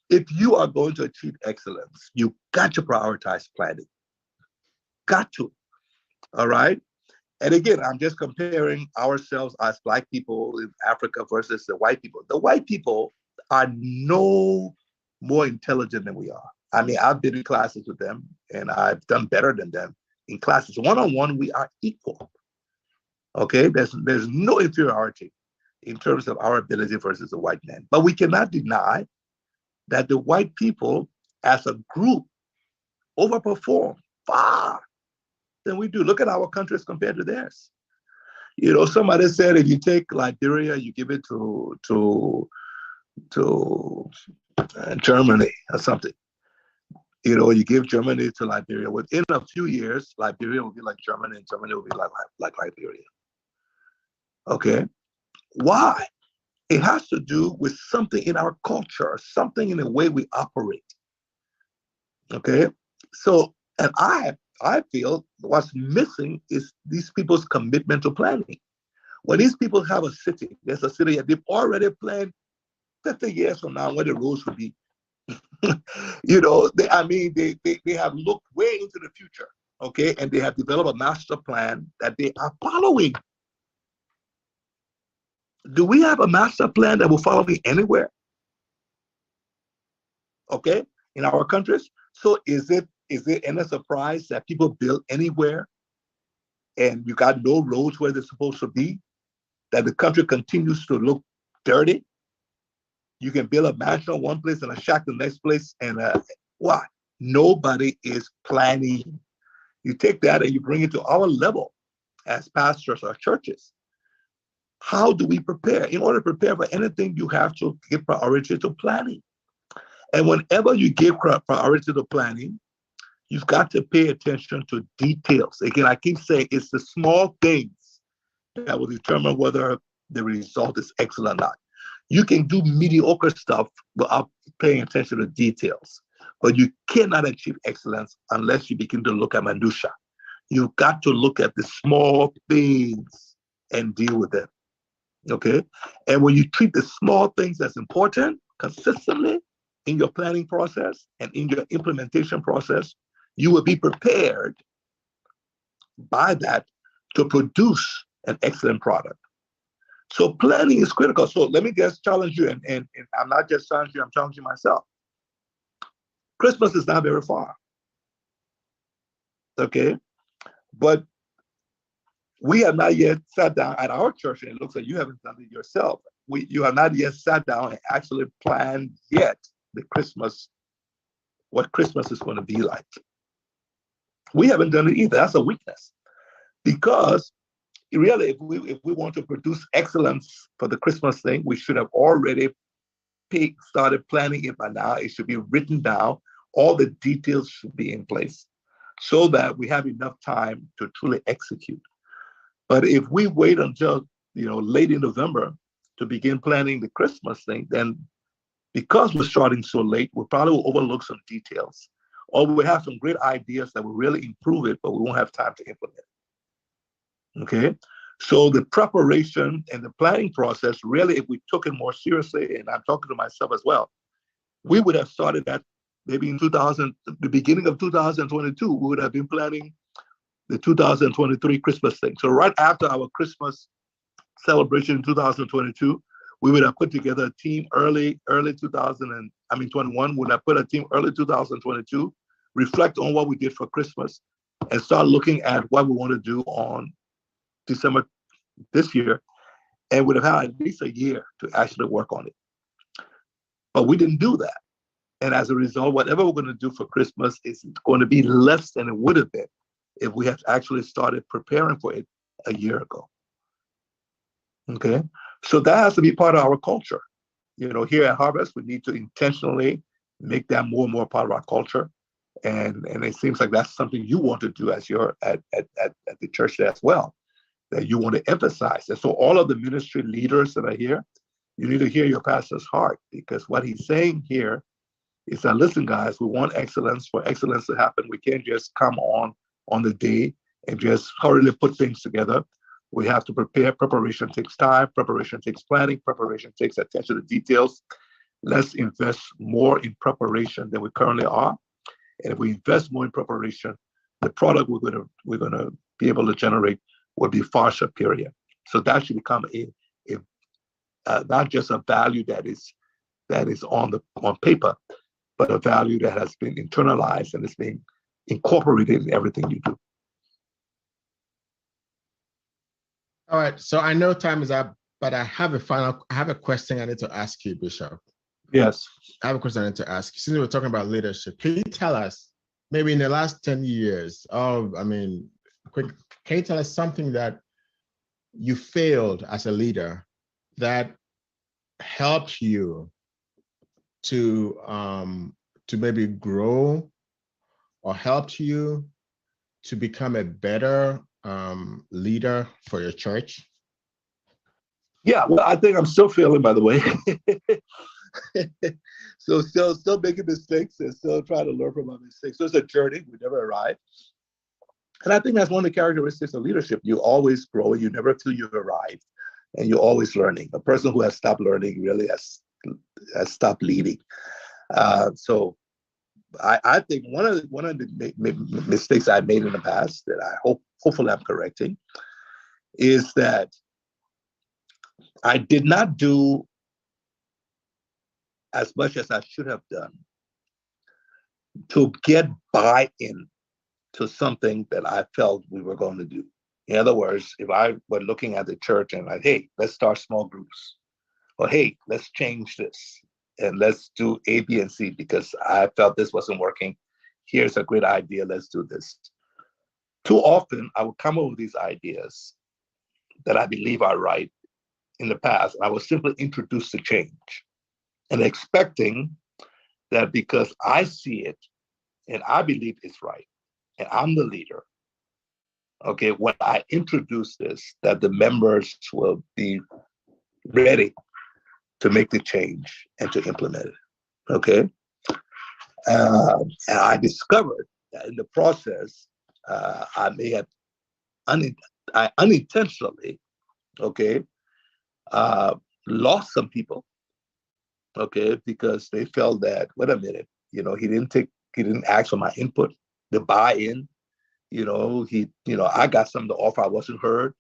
Speaker 1: if you are going to achieve excellence, you got to prioritize planning. Got to. All right. And again, I'm just comparing ourselves as Black people in Africa versus the white people. The white people are no more intelligent than we are. I mean, I've been in classes with them and I've done better than them in classes. One-on-one, we are equal. Okay, there's no inferiority in terms of our ability versus the white man. But we cannot deny that the white people as a group overperform far than we do. Look at our countries compared to theirs. You know, somebody said if you take Liberia, you give it to Germany or something. You know, you give Germany to Liberia. Within a few years, Liberia will be like Germany, and Germany will be like Liberia. Okay, why? It has to do with something in our culture, something in the way we operate. Okay, so and I feel what's missing is these people's commitment to planning. When these people have a city, there's a city they've already planned 50 years from now where the roads will be. You know, they have looked way into the future, okay, and they have developed a master plan that they are following. Do we have a master plan that we're following anywhere? Okay, in our countries. So is it any surprise that people build anywhere and you got no roads where they're supposed to be? That the country continues to look dirty? You can build a mansion in one place and a shack in the next place, and why? Nobody is planning. You take that and you bring it to our level as pastors or churches. How do we prepare? In order to prepare for anything, you have to give priority to planning. And whenever you give priority to planning, you've got to pay attention to details. Again, I keep saying it's the small things that will determine whether the result is excellent or not. You can do mediocre stuff without paying attention to details, but you cannot achieve excellence unless you begin to look at minutia. You've got to look at the small things and deal with them. Okay? And when you treat the small things as important consistently in your planning process and in your implementation process, you will be prepared by that to produce an excellent product. So planning is critical. So let me just challenge you, and I'm not just challenging you, I'm challenging myself. Christmas is not very far. Okay? But we have not yet sat down at our church, and it looks like you haven't done it yourself. You have not yet sat down and actually planned yet what Christmas is going to be like. We haven't done it either. That's a weakness. Because really, if we want to produce excellence for the Christmas thing, we should have already started planning it by now. It should be written down. All the details should be in place so that we have enough time to truly execute. But if we wait until late in November to begin planning the Christmas thing, then because we're starting so late, we probably will overlook some details, or we have some great ideas that will really improve it, but we won't have time to implement it. Okay, So the preparation and the planning process, really, if we took it more seriously, and I'm talking to myself as well, we would have started that maybe in the beginning of 2022, we would have been planning the 2023 Christmas thing. So right after our Christmas celebration in 2022, we would have put together a team early 21, would have put a team early 2022, reflect on what we did for Christmas, and start looking at what we want to do on December this year, and would have had at least a year to actually work on it. But we didn't do that. And as a result, whatever we're going to do for Christmas is going to be less than it would have been if we had actually started preparing for it a year ago. Okay? So that has to be part of our culture. Here at Harvest, we need to intentionally make that more and more part of our culture. And it seems like that's something you want to do as you're at the church as well, that you want to emphasize. And so all of the ministry leaders that are here, you need to hear your pastor's heart, because what he's saying here is that, listen, guys, we want excellence. For excellence to happen, we can't just come on the day and just hurriedly put things together. We have to prepare. Preparation takes time. Preparation takes planning. Preparation takes attention to details. Let's invest more in preparation than we currently are. And if we invest more in preparation, the product we're gonna be able to generate will be far superior. So that should become not just a value that is on paper, but a value that has been internalized and is being incorporated in everything you do.
Speaker 6: All right. So I know time is up, but I have a question I need to ask you, Bishop.
Speaker 1: Yes.
Speaker 6: I have a question I need to ask you. Since we're talking about leadership, can you tell us, maybe in the last 10 years can you tell us something that you failed as a leader that helped you to maybe grow, or helped you to become a better leader for your church?
Speaker 1: Yeah, well, I think I'm still failing, by the way. So still making mistakes and still trying to learn from my mistakes. So it's a journey. We never arrive. And I think that's one of the characteristics of leadership. You always grow. You never feel you've arrived, and you're always learning. A person who has stopped learning really has stopped leading. So I think one of the mistakes I made in the past that hopefully I'm correcting is that I did not do as much as I should have done to get buy-in to something that I felt we were going to do. In other words, if I were looking at the church and like, hey, let's start small groups, or hey, let's change this and let's do A, B, and C because I felt this wasn't working. Here's a great idea. Let's do this. Too often, I would come up with these ideas that I believe are right in the past. I was simply introduced to change and expecting that because I see it and I believe it's right and I'm the leader, okay, when I introduce this, that the members will be ready to make the change and to implement it, okay? And I discovered that in the process, I may have unintentionally, okay, lost some people, okay, because they felt that, wait a minute, he didn't ask for my input, the buy-in, I got something to offer, I wasn't heard.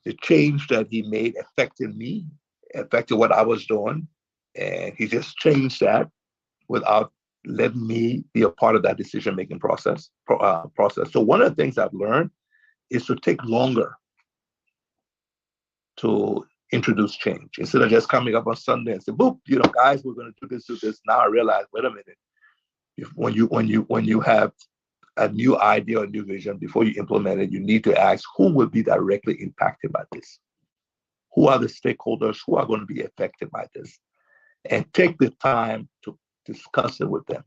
Speaker 1: The change that he made affected me, affected what I was doing, and he just changed that without letting me be a part of that decision-making process. So one of the things I've learned is to take longer to introduce change instead of just coming up on Sunday and say, "Boop, guys, we're going to do this." Now I realize, wait a minute. When you have a new idea or new vision, before you implement it, you need to ask who will be directly impacted by this. Who are the stakeholders who are going to be affected by this? And take the time to discuss it with them.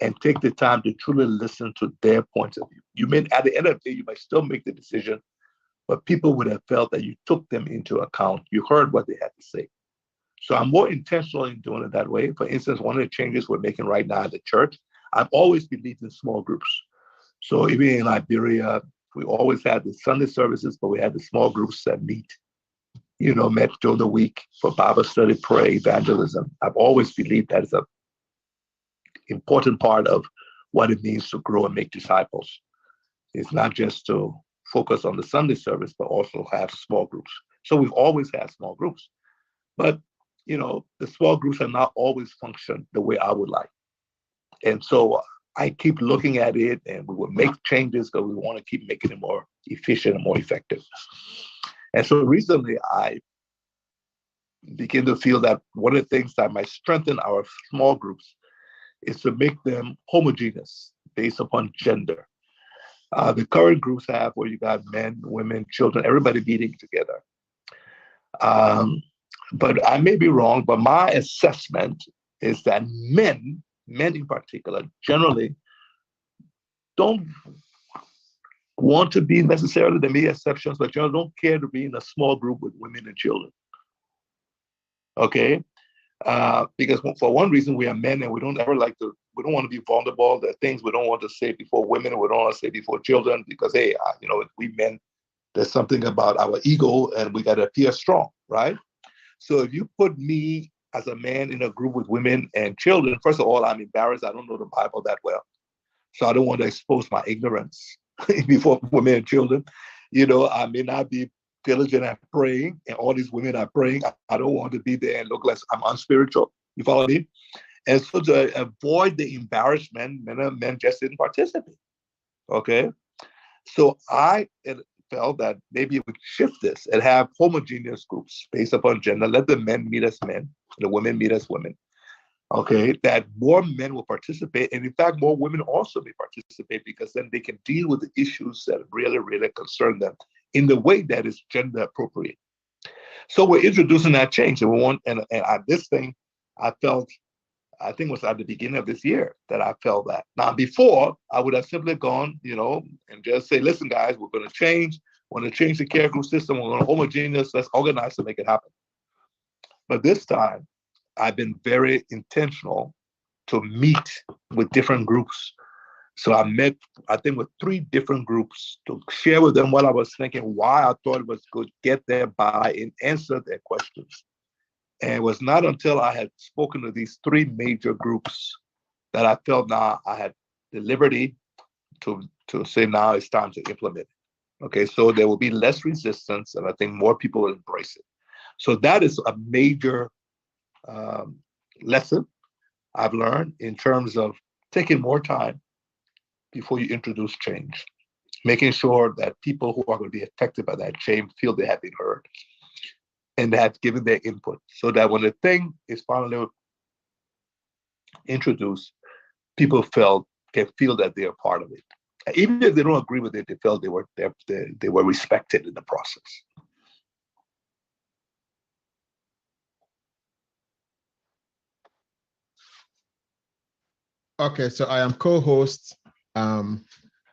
Speaker 1: And take the time to truly listen to their points of view. You may, at the end of the day, you might still make the decision, but people would have felt that you took them into account. You heard what they had to say. So I'm more intentional in doing it that way. For instance, one of the changes we're making right now at the church, I've always believed in small groups. So even in Liberia, We always had the Sunday services, but we had the small groups that meet, met during the week for Bible study, prayer, evangelism. I've always believed that is an important part of what it means to grow and make disciples. It's not just to focus on the Sunday service, but also have small groups. So we've always had small groups. But, the small groups have not always functioned the way I would like. And so I keep looking at it, and we will make changes because we want to keep making it more efficient and more effective. And so recently I begin to feel that one of the things that might strengthen our small groups is to make them homogeneous based upon gender. The current groups have where you got men, women, children, everybody meeting together. But I may be wrong, but my assessment is that men in particular, generally don't want to be necessarily, there may be exceptions, but generally don't care to be in a small group with women and children. Okay? Because for one reason, we are men and we don't want to be vulnerable. There are things we don't want to say before women, and we don't want to say before children because, hey, we men, there's something about our ego and we got to appear strong, right? So if you put me as a man in a group with women and children, first of all, I'm embarrassed. I don't know the Bible that well. So I don't want to expose my ignorance before women and children. I may not be diligent at praying, and all these women are praying. I don't want to be there and look like I'm unspiritual. You follow me? And so to avoid the embarrassment, men just didn't participate. Okay? So I felt that maybe we could shift this and have homogeneous groups based upon gender. Let the men meet as men, the women meet as women. Okay, that more men will participate, and in fact, more women also may participate because then they can deal with the issues that really, really concern them in the way that is gender appropriate. So we're introducing that change, and we want, and this thing, I think it was at the beginning of this year that I felt that. Now, before, I would have simply gone, and just say, listen, guys, we're going to change. We're going to change the care group system. We're going to homogeneous. Let's organize to make it happen. But this time, I've been very intentional to meet with different groups. So I met, I think, with 3 different groups to share with them what I was thinking, why I thought it was good, get their buy-in, answer their questions. And it was not until I had spoken to these 3 major groups that I felt now I had the liberty to say now it's time to implement it. Okay, so there will be less resistance, and I think more people will embrace it. So that is a major lesson I've learned in terms of taking more time before you introduce change, making sure that people who are going to be affected by that change feel they have been heard and they have given their input, so that when the thing is finally introduced, people can feel that they are part of it. Even if they don't agree with it, they felt they were respected in the process.
Speaker 6: Okay, so I am co-host.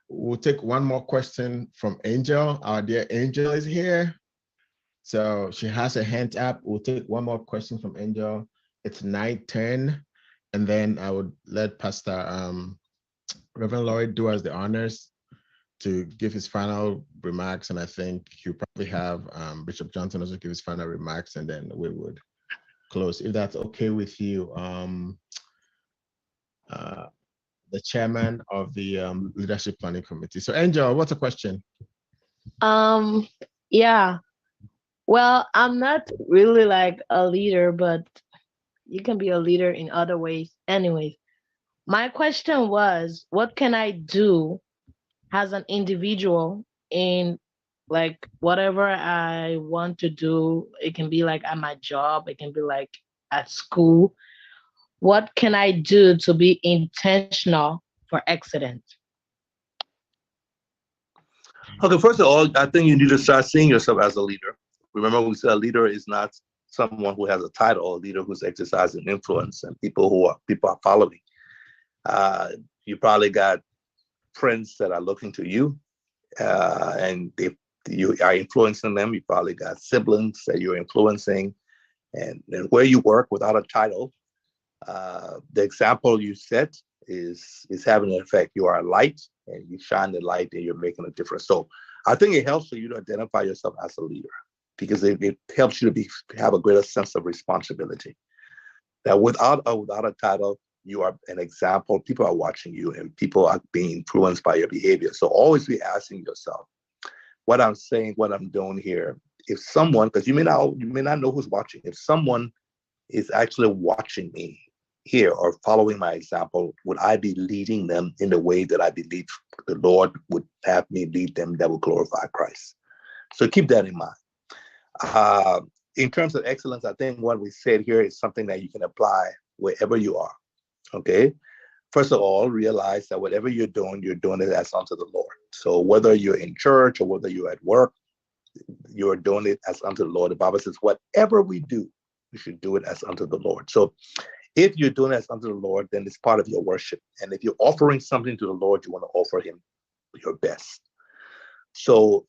Speaker 6: We'll take one more question from Angel. Our dear Angel is here. So she has her hand up. We'll take one more question from Angel. It's 9:10. And then I would let Pastor Reverend Lloyd do us the honors to give his final remarks. And I think he'll probably have Bishop Johnson also give his final remarks, and then we would close, if that's okay with you. The chairman of the Leadership Planning Committee. So Angel, what's the question?
Speaker 7: Yeah. Well, I'm not really like a leader, but you can be a leader in other ways. Anyways, my question was, what can I do as an individual in like whatever I want to do? It can be like at my job, it can be like at school. What can I do to be intentional for excellence?
Speaker 1: Okay, first of all, I think you need to start seeing yourself as a leader. Remember, we said a leader is not someone who has a title, a leader who's exercising influence and people are following. You probably got friends that are looking to you, and you are influencing them. You probably got siblings that you're influencing, and where you work without a title. The example you set is having an effect. You are a light and you shine the light and you're making a difference. So I think it helps for you to identify yourself as a leader because it helps you to have a greater sense of responsibility. That without a title, you are an example. People are watching you and people are being influenced by your behavior. So always be asking yourself, what I'm saying, what I'm doing here, if someone, because you may not know who's watching, if someone is actually watching me here or following my example, would I be leading them in the way that I believe the Lord would have me lead them that will glorify Christ? So keep that in mind. In terms of excellence, I think what we said here is something that you can apply wherever you are, okay? First of all, realize that whatever you're doing it as unto the Lord. So whether you're in church or whether you're at work, you're doing it as unto the Lord. The Bible says, whatever we do, we should do it as unto the Lord. So if you're doing it as unto the Lord, then it's part of your worship. And if you're offering something to the Lord, you want to offer him your best. So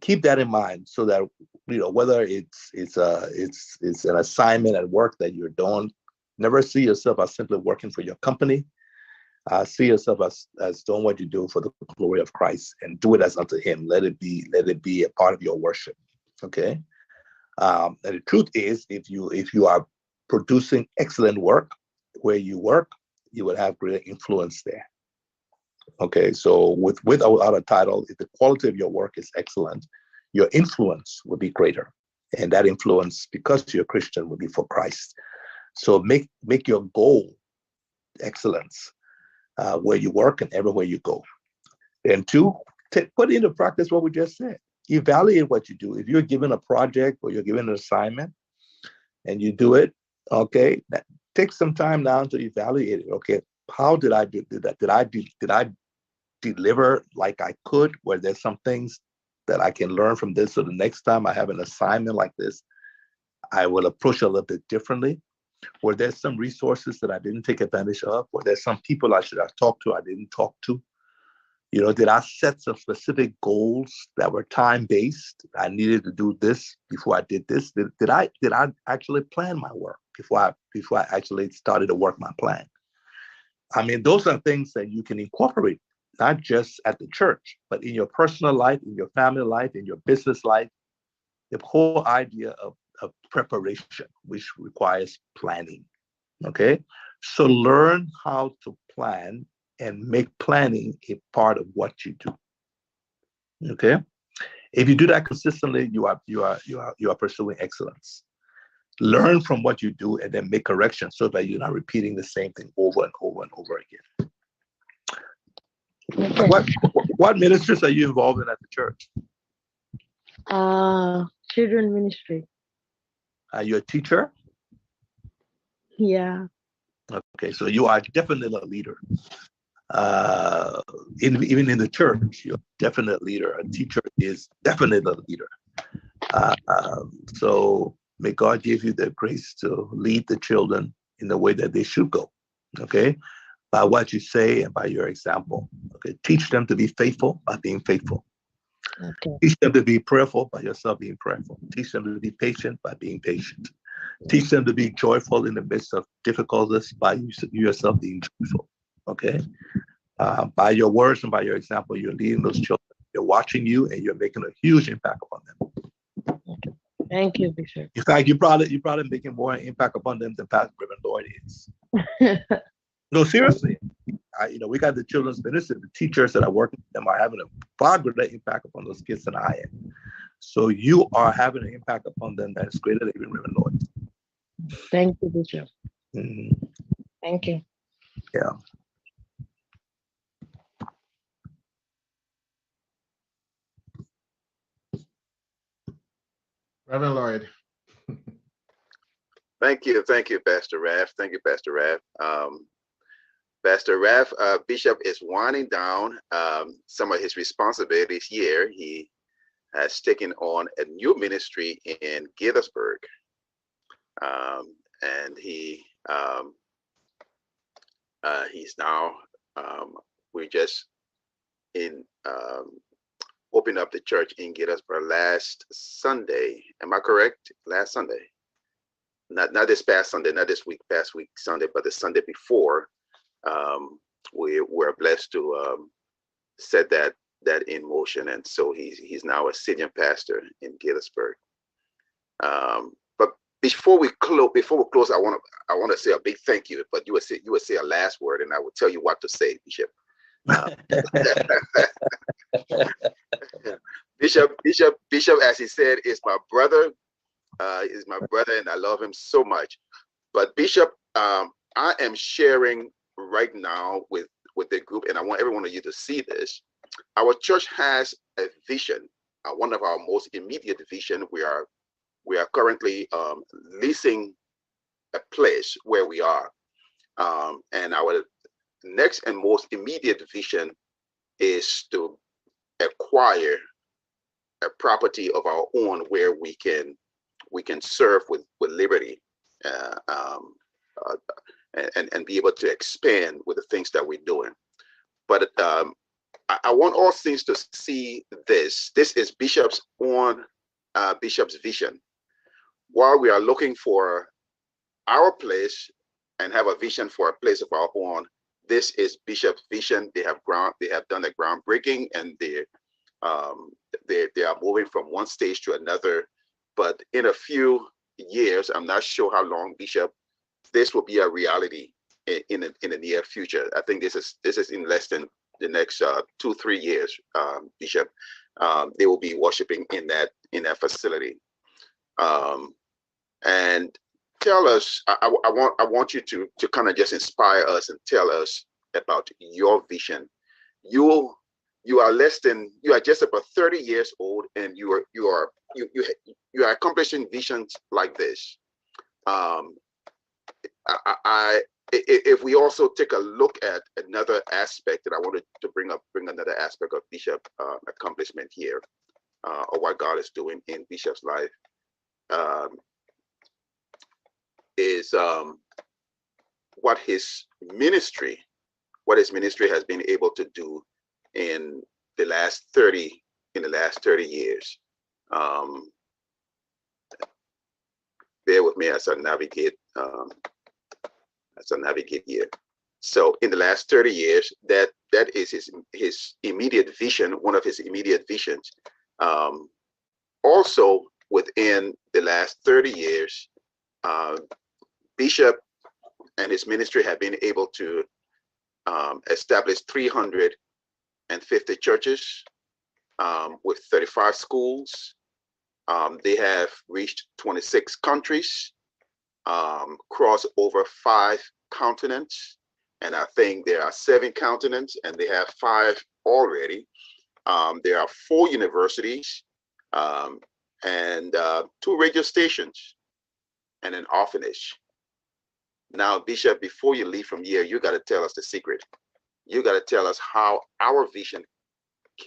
Speaker 1: keep that in mind so that, whether it's an assignment at work that you're doing, never see yourself as simply working for your company. See yourself as doing what you do for the glory of Christ and do it as unto him. Let it be a part of your worship. Okay. And the truth is, if you are producing excellent work where you work, you will have greater influence there. Okay. So with or without a title, if the quality of your work is excellent, your influence will be greater. And that influence, because you're a Christian, will be for Christ. So make your goal excellence. Where you work and everywhere you go. And two, put into practice what we just said. Evaluate what you do. If you're given a project or you're given an assignment and you do it, okay, take some time now to evaluate it. Okay, how did I do that? Did I deliver like I could? Were there some things that I can learn from this? So the next time I have an assignment like this, I will approach it a little bit differently. Were there some resources that I didn't take advantage of? Were there some people I should have talked to I didn't talk to? Did I set some specific goals that were time-based? I needed to do this before I did this. Did I actually plan my work before I actually started to work my plan? I mean, those are things that you can incorporate, not just at the church, but in your personal life, in your family life, in your business life. The whole idea of preparation, which requires planning. Okay. So learn how to plan and make planning a part of what you do. Okay. If you do that consistently, you are pursuing excellence. Learn from what you do and then make corrections so that you're not repeating the same thing over and over and over again. Okay. What ministries are you involved in at the church?
Speaker 7: Children ministry.
Speaker 1: Are you a teacher?
Speaker 7: Yeah.
Speaker 1: Okay, so you are definitely a leader. Even in the church, you're definitely a leader. A teacher is definitely a leader. So may God give you the grace to lead the children in the way that they should go. Okay, by what you say and by your example. Okay, teach them to be faithful by being faithful. Okay. Teach them to be prayerful by yourself being prayerful. Teach them to be patient by being patient. Teach them to be joyful in the midst of difficulties by you yourself being joyful. Okay. By your words and by your example, you're leading those children. They're watching you, and you're making a huge impact upon them.
Speaker 7: Okay. Thank you, Bishop.
Speaker 1: In fact, you're probably making more impact upon them than Pastor Reverend Lloyd is. No, seriously. We got the children's ministry. The teachers that are working with them are having a far greater impact upon those kids than I am. So you are having an impact upon them that is greater than even Reverend Lloyd.
Speaker 7: Thank you, Bishop.
Speaker 1: Mm-hmm.
Speaker 7: Thank you.
Speaker 1: Yeah.
Speaker 6: Reverend Lloyd.
Speaker 3: Thank you, Pastor Raff. Thank you, Pastor Raff. Pastor Raff, Bishop is winding down some of his responsibilities here. He has taken on a new ministry in Gaithersburg, and he's now we just in opened up the church in Gaithersburg last Sunday. Am I correct? Last Sunday. Not this past Sunday, not this week, past week Sunday, but the Sunday before. We were blessed to set that in motion, and so he's now a senior pastor in Gaithersburg. But before we close, I want to say a big thank you. But you would say a last word, and I will tell you what to say, Bishop. Bishop, as he said, is my brother. And I love him so much. But Bishop, I am sharing right now with the group, and I want every one of you to see this. Our church has a vision. One of our most immediate vision. We are currently leasing a place where we are, and our next and most immediate vision is to acquire a property of our own where we can serve with liberty, and be able to expand with the things that we're doing. But I want all things to see this. This is Bishop's own Bishop's vision. While we are looking for our place and have a vision for a place of our own, this is Bishop's vision. They have done a groundbreaking, and they are moving from one stage to another. But in a few years, I'm not sure how long, Bishop, this will be a reality in the near future. I think this is in less than the next 2-3 years, Bishop. They will be worshiping in that facility. And tell us, I want you to kind of just inspire us and tell us about your vision. You are just about 30 years old, and you are accomplishing visions like this. If we also take a look at another aspect that I wanted to bring another aspect of Bishop's accomplishment here, or what God is doing in Bishop's life, is what his ministry has been able to do in the last 30 years. Bear with me as I navigate here. So in the last 30 years, that is his immediate vision, one of his immediate visions. Also within the last 30 years, Bishop and his ministry have been able to establish 350 churches with 35 schools. They have reached 26 countries, crossed over 5 continents, and I think there are 7 continents, and they have 5 already. There are 4 universities, and 2 radio stations, and an orphanage. Now, Bishop, before you leave from here, you got to tell us the secret. You got to tell us how our vision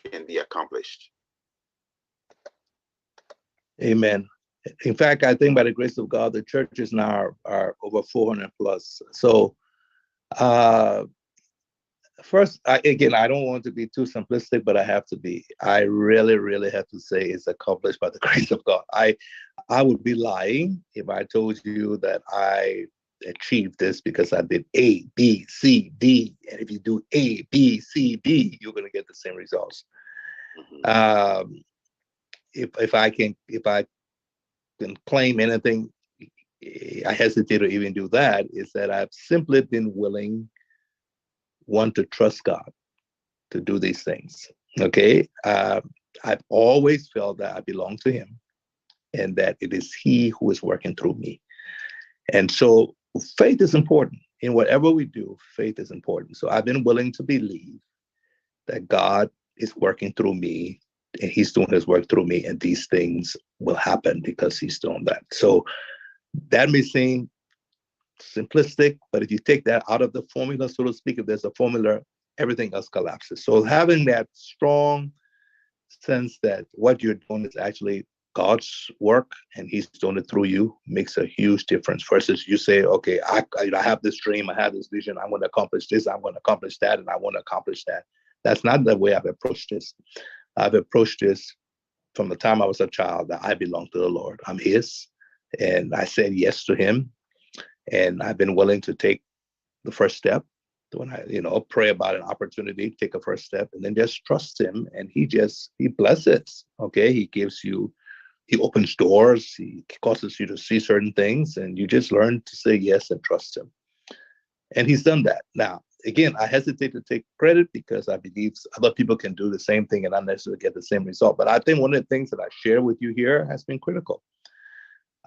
Speaker 3: can be accomplished.
Speaker 1: Amen. In fact, I think by the grace of God, the churches now are over 400 plus. So, first, I don't want to be too simplistic, but I have to be. I really, really have to say it's accomplished by the grace of God. I would be lying if I told you that I achieved this because I did A, B, C, D. And if you do A, B, C, D, you're going to get the same results.
Speaker 3: Mm-hmm.
Speaker 1: If I can claim anything, I hesitate to even do that, is that I've simply been willing, one, to trust God to do these things. Okay. I've always felt that I belong to him and that it is he who is working through me. And so faith is important. In whatever we do, faith is important. So I've been willing to believe that God is working through me and he's doing his work through me, and these things will happen because he's doing that. So that may seem simplistic, but if you take that out of the formula, so to speak, if there's a formula, everything else collapses. So having that strong sense that what you're doing is actually God's work and he's doing it through you makes a huge difference versus you say, okay, I have this dream, I have this vision, I want to accomplish this, I want to accomplish that, and I want to accomplish that. That's not the way I've approached this. I've approached this from the time I was a child that I belong to the Lord. I'm his, and I said yes to him, and I've been willing to take the first step when I, pray about an opportunity, take a first step, and then just trust him, and he blesses. Okay, he opens doors, he causes you to see certain things, and you just learn to say yes and trust him. And he's done that. Now, again, I hesitate to take credit because I believe other people can do the same thing and not necessarily get the same result. But I think one of the things that I share with you here has been critical.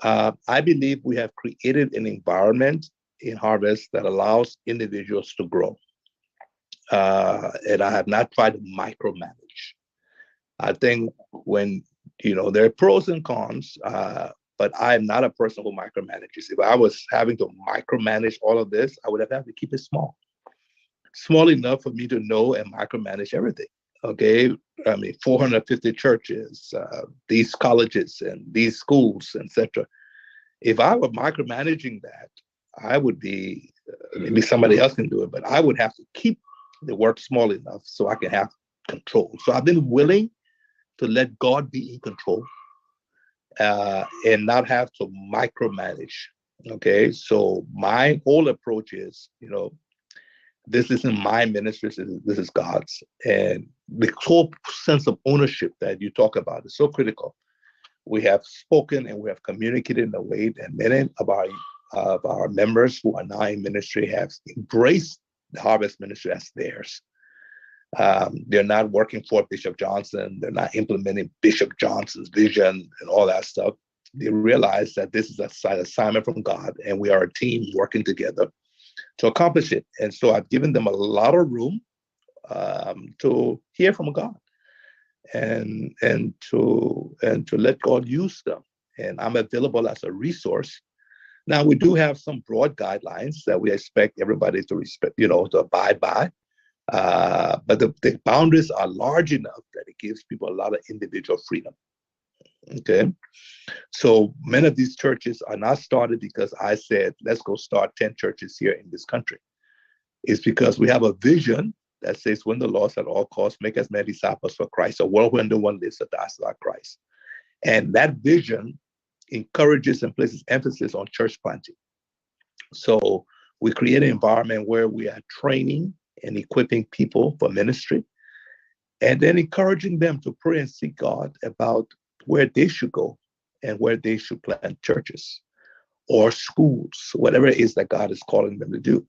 Speaker 1: I believe we have created an environment in Harvest that allows individuals to grow. And I have not tried to micromanage. I think when, there are pros and cons, but I'm not a person who micromanages. If I was having to micromanage all of this, I would have had to keep it small enough for me to know and micromanage everything. Okay, 450 churches, these colleges and these schools, etc. If I were micromanaging that, I would be, maybe somebody else can do it, but I would have to keep the work small enough so I can have control. So I've been willing to let God be in control and not have to micromanage. Okay, so my whole approach is, this isn't my ministry, this is God's. And the whole sense of ownership that you talk about is so critical. We have spoken and we have communicated in a way that many of our members who are now in ministry have embraced the Harvest ministry as theirs. They're not working for Bishop Johnson. They're not implementing Bishop Johnson's vision and all that stuff. They realize that this is an assignment from God, and we are a team working together to accomplish it. And so I've given them a lot of room to hear from God and to let God use them. And I'm available as a resource. Now, we do have some broad guidelines that we expect everybody to respect, to abide by. But the boundaries are large enough that it gives people a lot of individual freedom. Okay. So many of these churches are not started because I said, let's go start 10 churches here in this country. It's because we have a vision that says, win the lost at all costs, make as many disciples for Christ, a world where no one lives or dies without Christ. And that vision encourages and places emphasis on church planting. So we create an environment where we are training and equipping people for ministry, and then encouraging them to pray and seek God about where they should go and where they should plant churches or schools, whatever it is that God is calling them to do.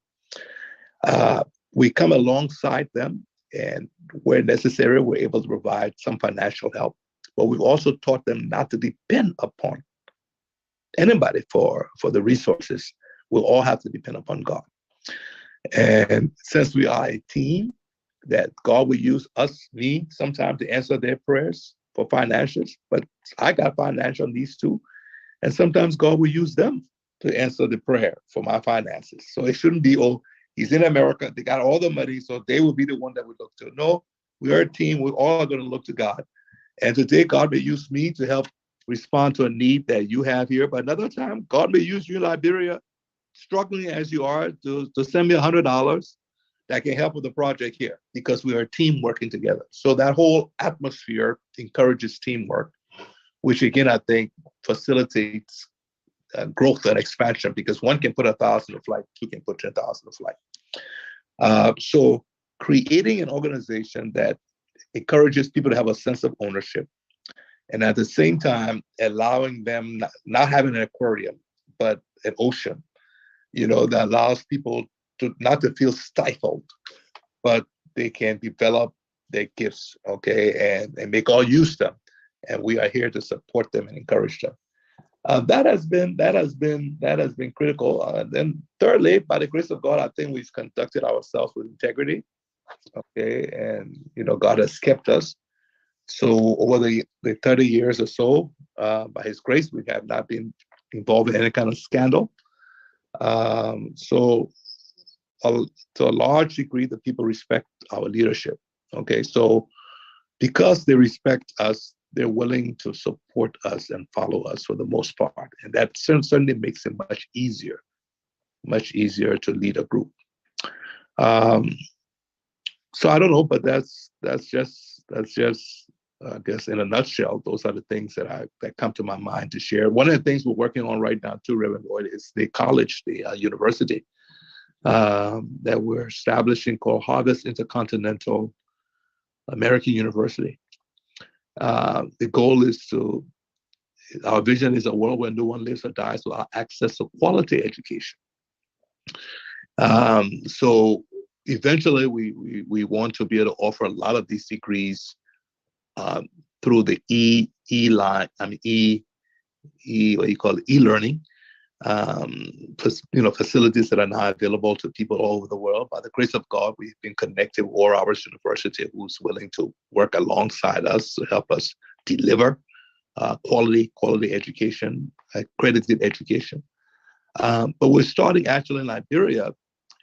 Speaker 1: We come alongside them, and where necessary, we're able to provide some financial help. But we've also taught them not to depend upon anybody for the resources. We'll all have to depend upon God. And since we are a team, that God will use me, sometimes to answer their prayers for financials, but I got financial needs too. And sometimes God will use them to answer the prayer for my finances. So it shouldn't be, he's in America, they got all the money, so they will be the one that we look to. No, we are a team, we're all going to look to God. And today, God may use me to help respond to a need that you have here. But another time, God may use you in Liberia, struggling as you are, to send me $100 that can help with the project here, because we are a team working together. So that whole atmosphere encourages teamwork, which again, I think facilitates growth and expansion, because one can put 1,000 a flight, two can put 10,000 a flight. So creating an organization that encourages people to have a sense of ownership, and at the same time allowing them not having an aquarium, but an ocean, that allows people to not to feel stifled, but they can develop their gifts, okay, and make all use them. And we are here to support them and encourage them. That has been critical. Then thirdly, by the grace of God, I think we've conducted ourselves with integrity. Okay, and God has kept us. So over the 30 years or so, by His grace, we have not been involved in any kind of scandal. So to a large degree, the people respect our leadership. Okay, so because they respect us, they're willing to support us and follow us for the most part, and that certainly makes it much easier to lead a group. So I don't know, but that's just I guess in a nutshell, those are the things that come to my mind to share. One of the things we're working on right now too, Reverend Lloyd, is the college, the university. that we're establishing called Harvest Intercontinental American University. The goal is our vision is a world where no one lives or dies without access to quality education. So eventually we want to be able to offer a lot of these degrees through the e-learning, facilities that are now available to people all over the world. By the grace of God, we've been connected with War Hours University, who's willing to work alongside us to help us deliver quality education, accredited education. But we're starting actually in Liberia,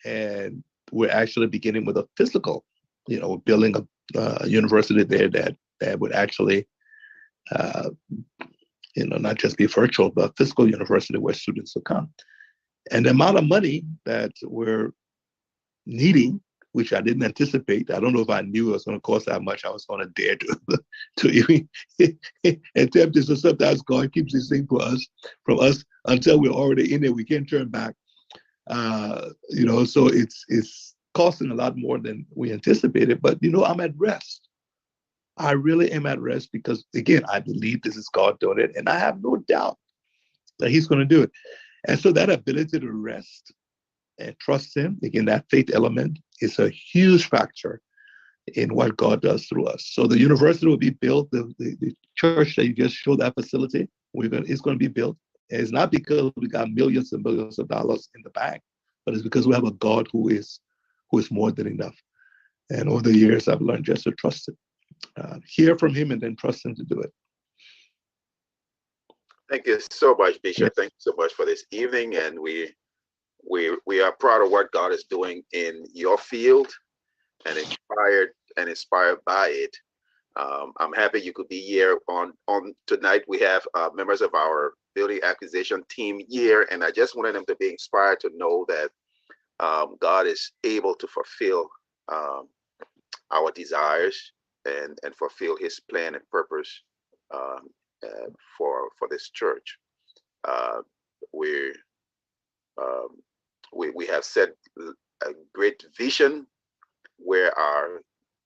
Speaker 1: and we're actually beginning with a physical, we're building a university there that would actually, not just be virtual, but a physical university where students will come. And the amount of money that we're needing, which I didn't anticipate, I don't know if I knew it was going to cost that much, I was going to dare to even attempt this. So sometimes God keeps these things from us until we're already in there. We can't turn back. So it's costing a lot more than we anticipated, but I'm at rest. I really am at rest because, again, I believe this is God doing it, and I have no doubt that He's going to do it. And so that ability to rest and trust Him, again, that faith element is a huge factor in what God does through us. So the university will be built. The church that you just showed, that facility, it's going to be built. And it's not because we got millions and millions of dollars in the bank, but it's because we have a God who is more than enough. And over the years, I've learned just to trust Him. Hear from Him and then trust Him to do it.
Speaker 3: Thank you so much, Bishop. Thank you so much for this evening, and we are proud of what God is doing in your field, and inspired by it. I'm happy you could be here on tonight. We have members of our building acquisition team here, and I just wanted them to be inspired to know that God is able to fulfill our desires and fulfill His plan and purpose for this church. We have set a great vision where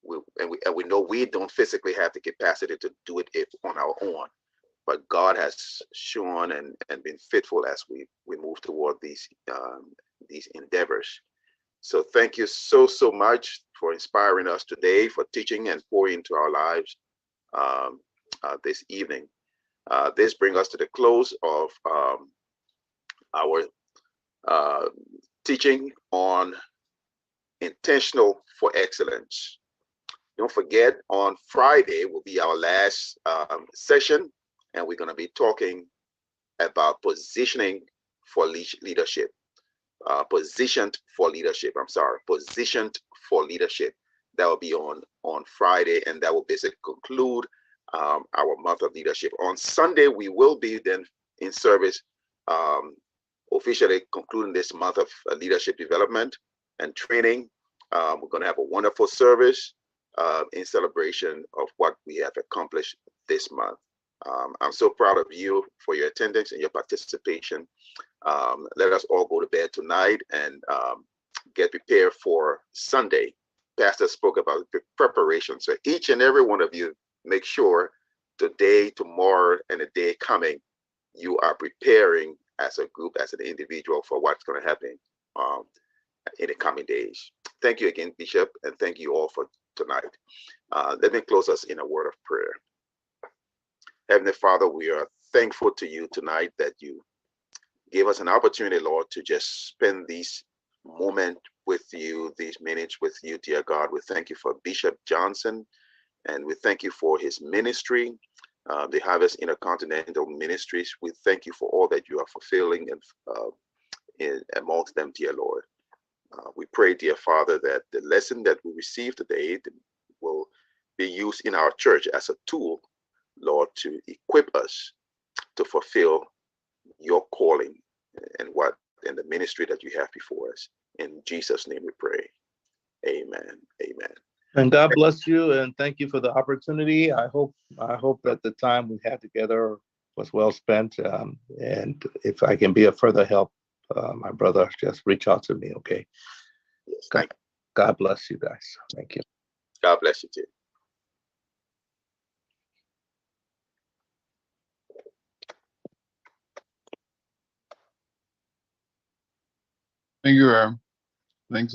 Speaker 3: we know we don't physically have the capacity to do it on our own, but God has shown and been faithful as we move toward these endeavors. So thank you so much for inspiring us today, for teaching and pouring into our lives this evening. This brings us to the close of our teaching on intentional for excellence. Don't forget, on Friday will be our last session, and we're going to be talking about positioning for leadership. Positioned for leadership. That will be on Friday, and that will basically conclude our month of leadership. On Sunday, we will be then in service, officially concluding this month of leadership development and training. We're going to have a wonderful service in celebration of what we have accomplished this month. I'm so proud of you for your attendance and your participation. Let us all go to bed tonight and get prepared for Sunday. Pastor spoke about preparation. So each and every one of you, make sure today, tomorrow, and the day coming, you are preparing as a group, as an individual, for what's going to happen in the coming days. Thank you again, Bishop, and thank you all for tonight. Let me close us in a word of prayer. Heavenly Father, we are thankful to you tonight that you gave us an opportunity, Lord, to just spend these moments with you, these minutes with you, dear God. We thank you for Bishop Johnson, and we thank you for his ministry, the Harvest Intercontinental Ministries. We thank you for all that you are fulfilling and amongst them, dear Lord. We pray, dear Father, that the lesson that we received today will be used in our church as a tool, Lord, to equip us to fulfill your calling and the ministry that you have before us. In Jesus' name we pray. Amen. Amen.
Speaker 1: And God bless you, and thank you for the opportunity. I hope that the time we had together was well spent, and if I can be of further help, my brother, just reach out to me, okay?
Speaker 3: Yes,
Speaker 1: God, God bless you guys. Thank you.
Speaker 3: God bless you too.
Speaker 4: Thank you, Aaron. Thanks,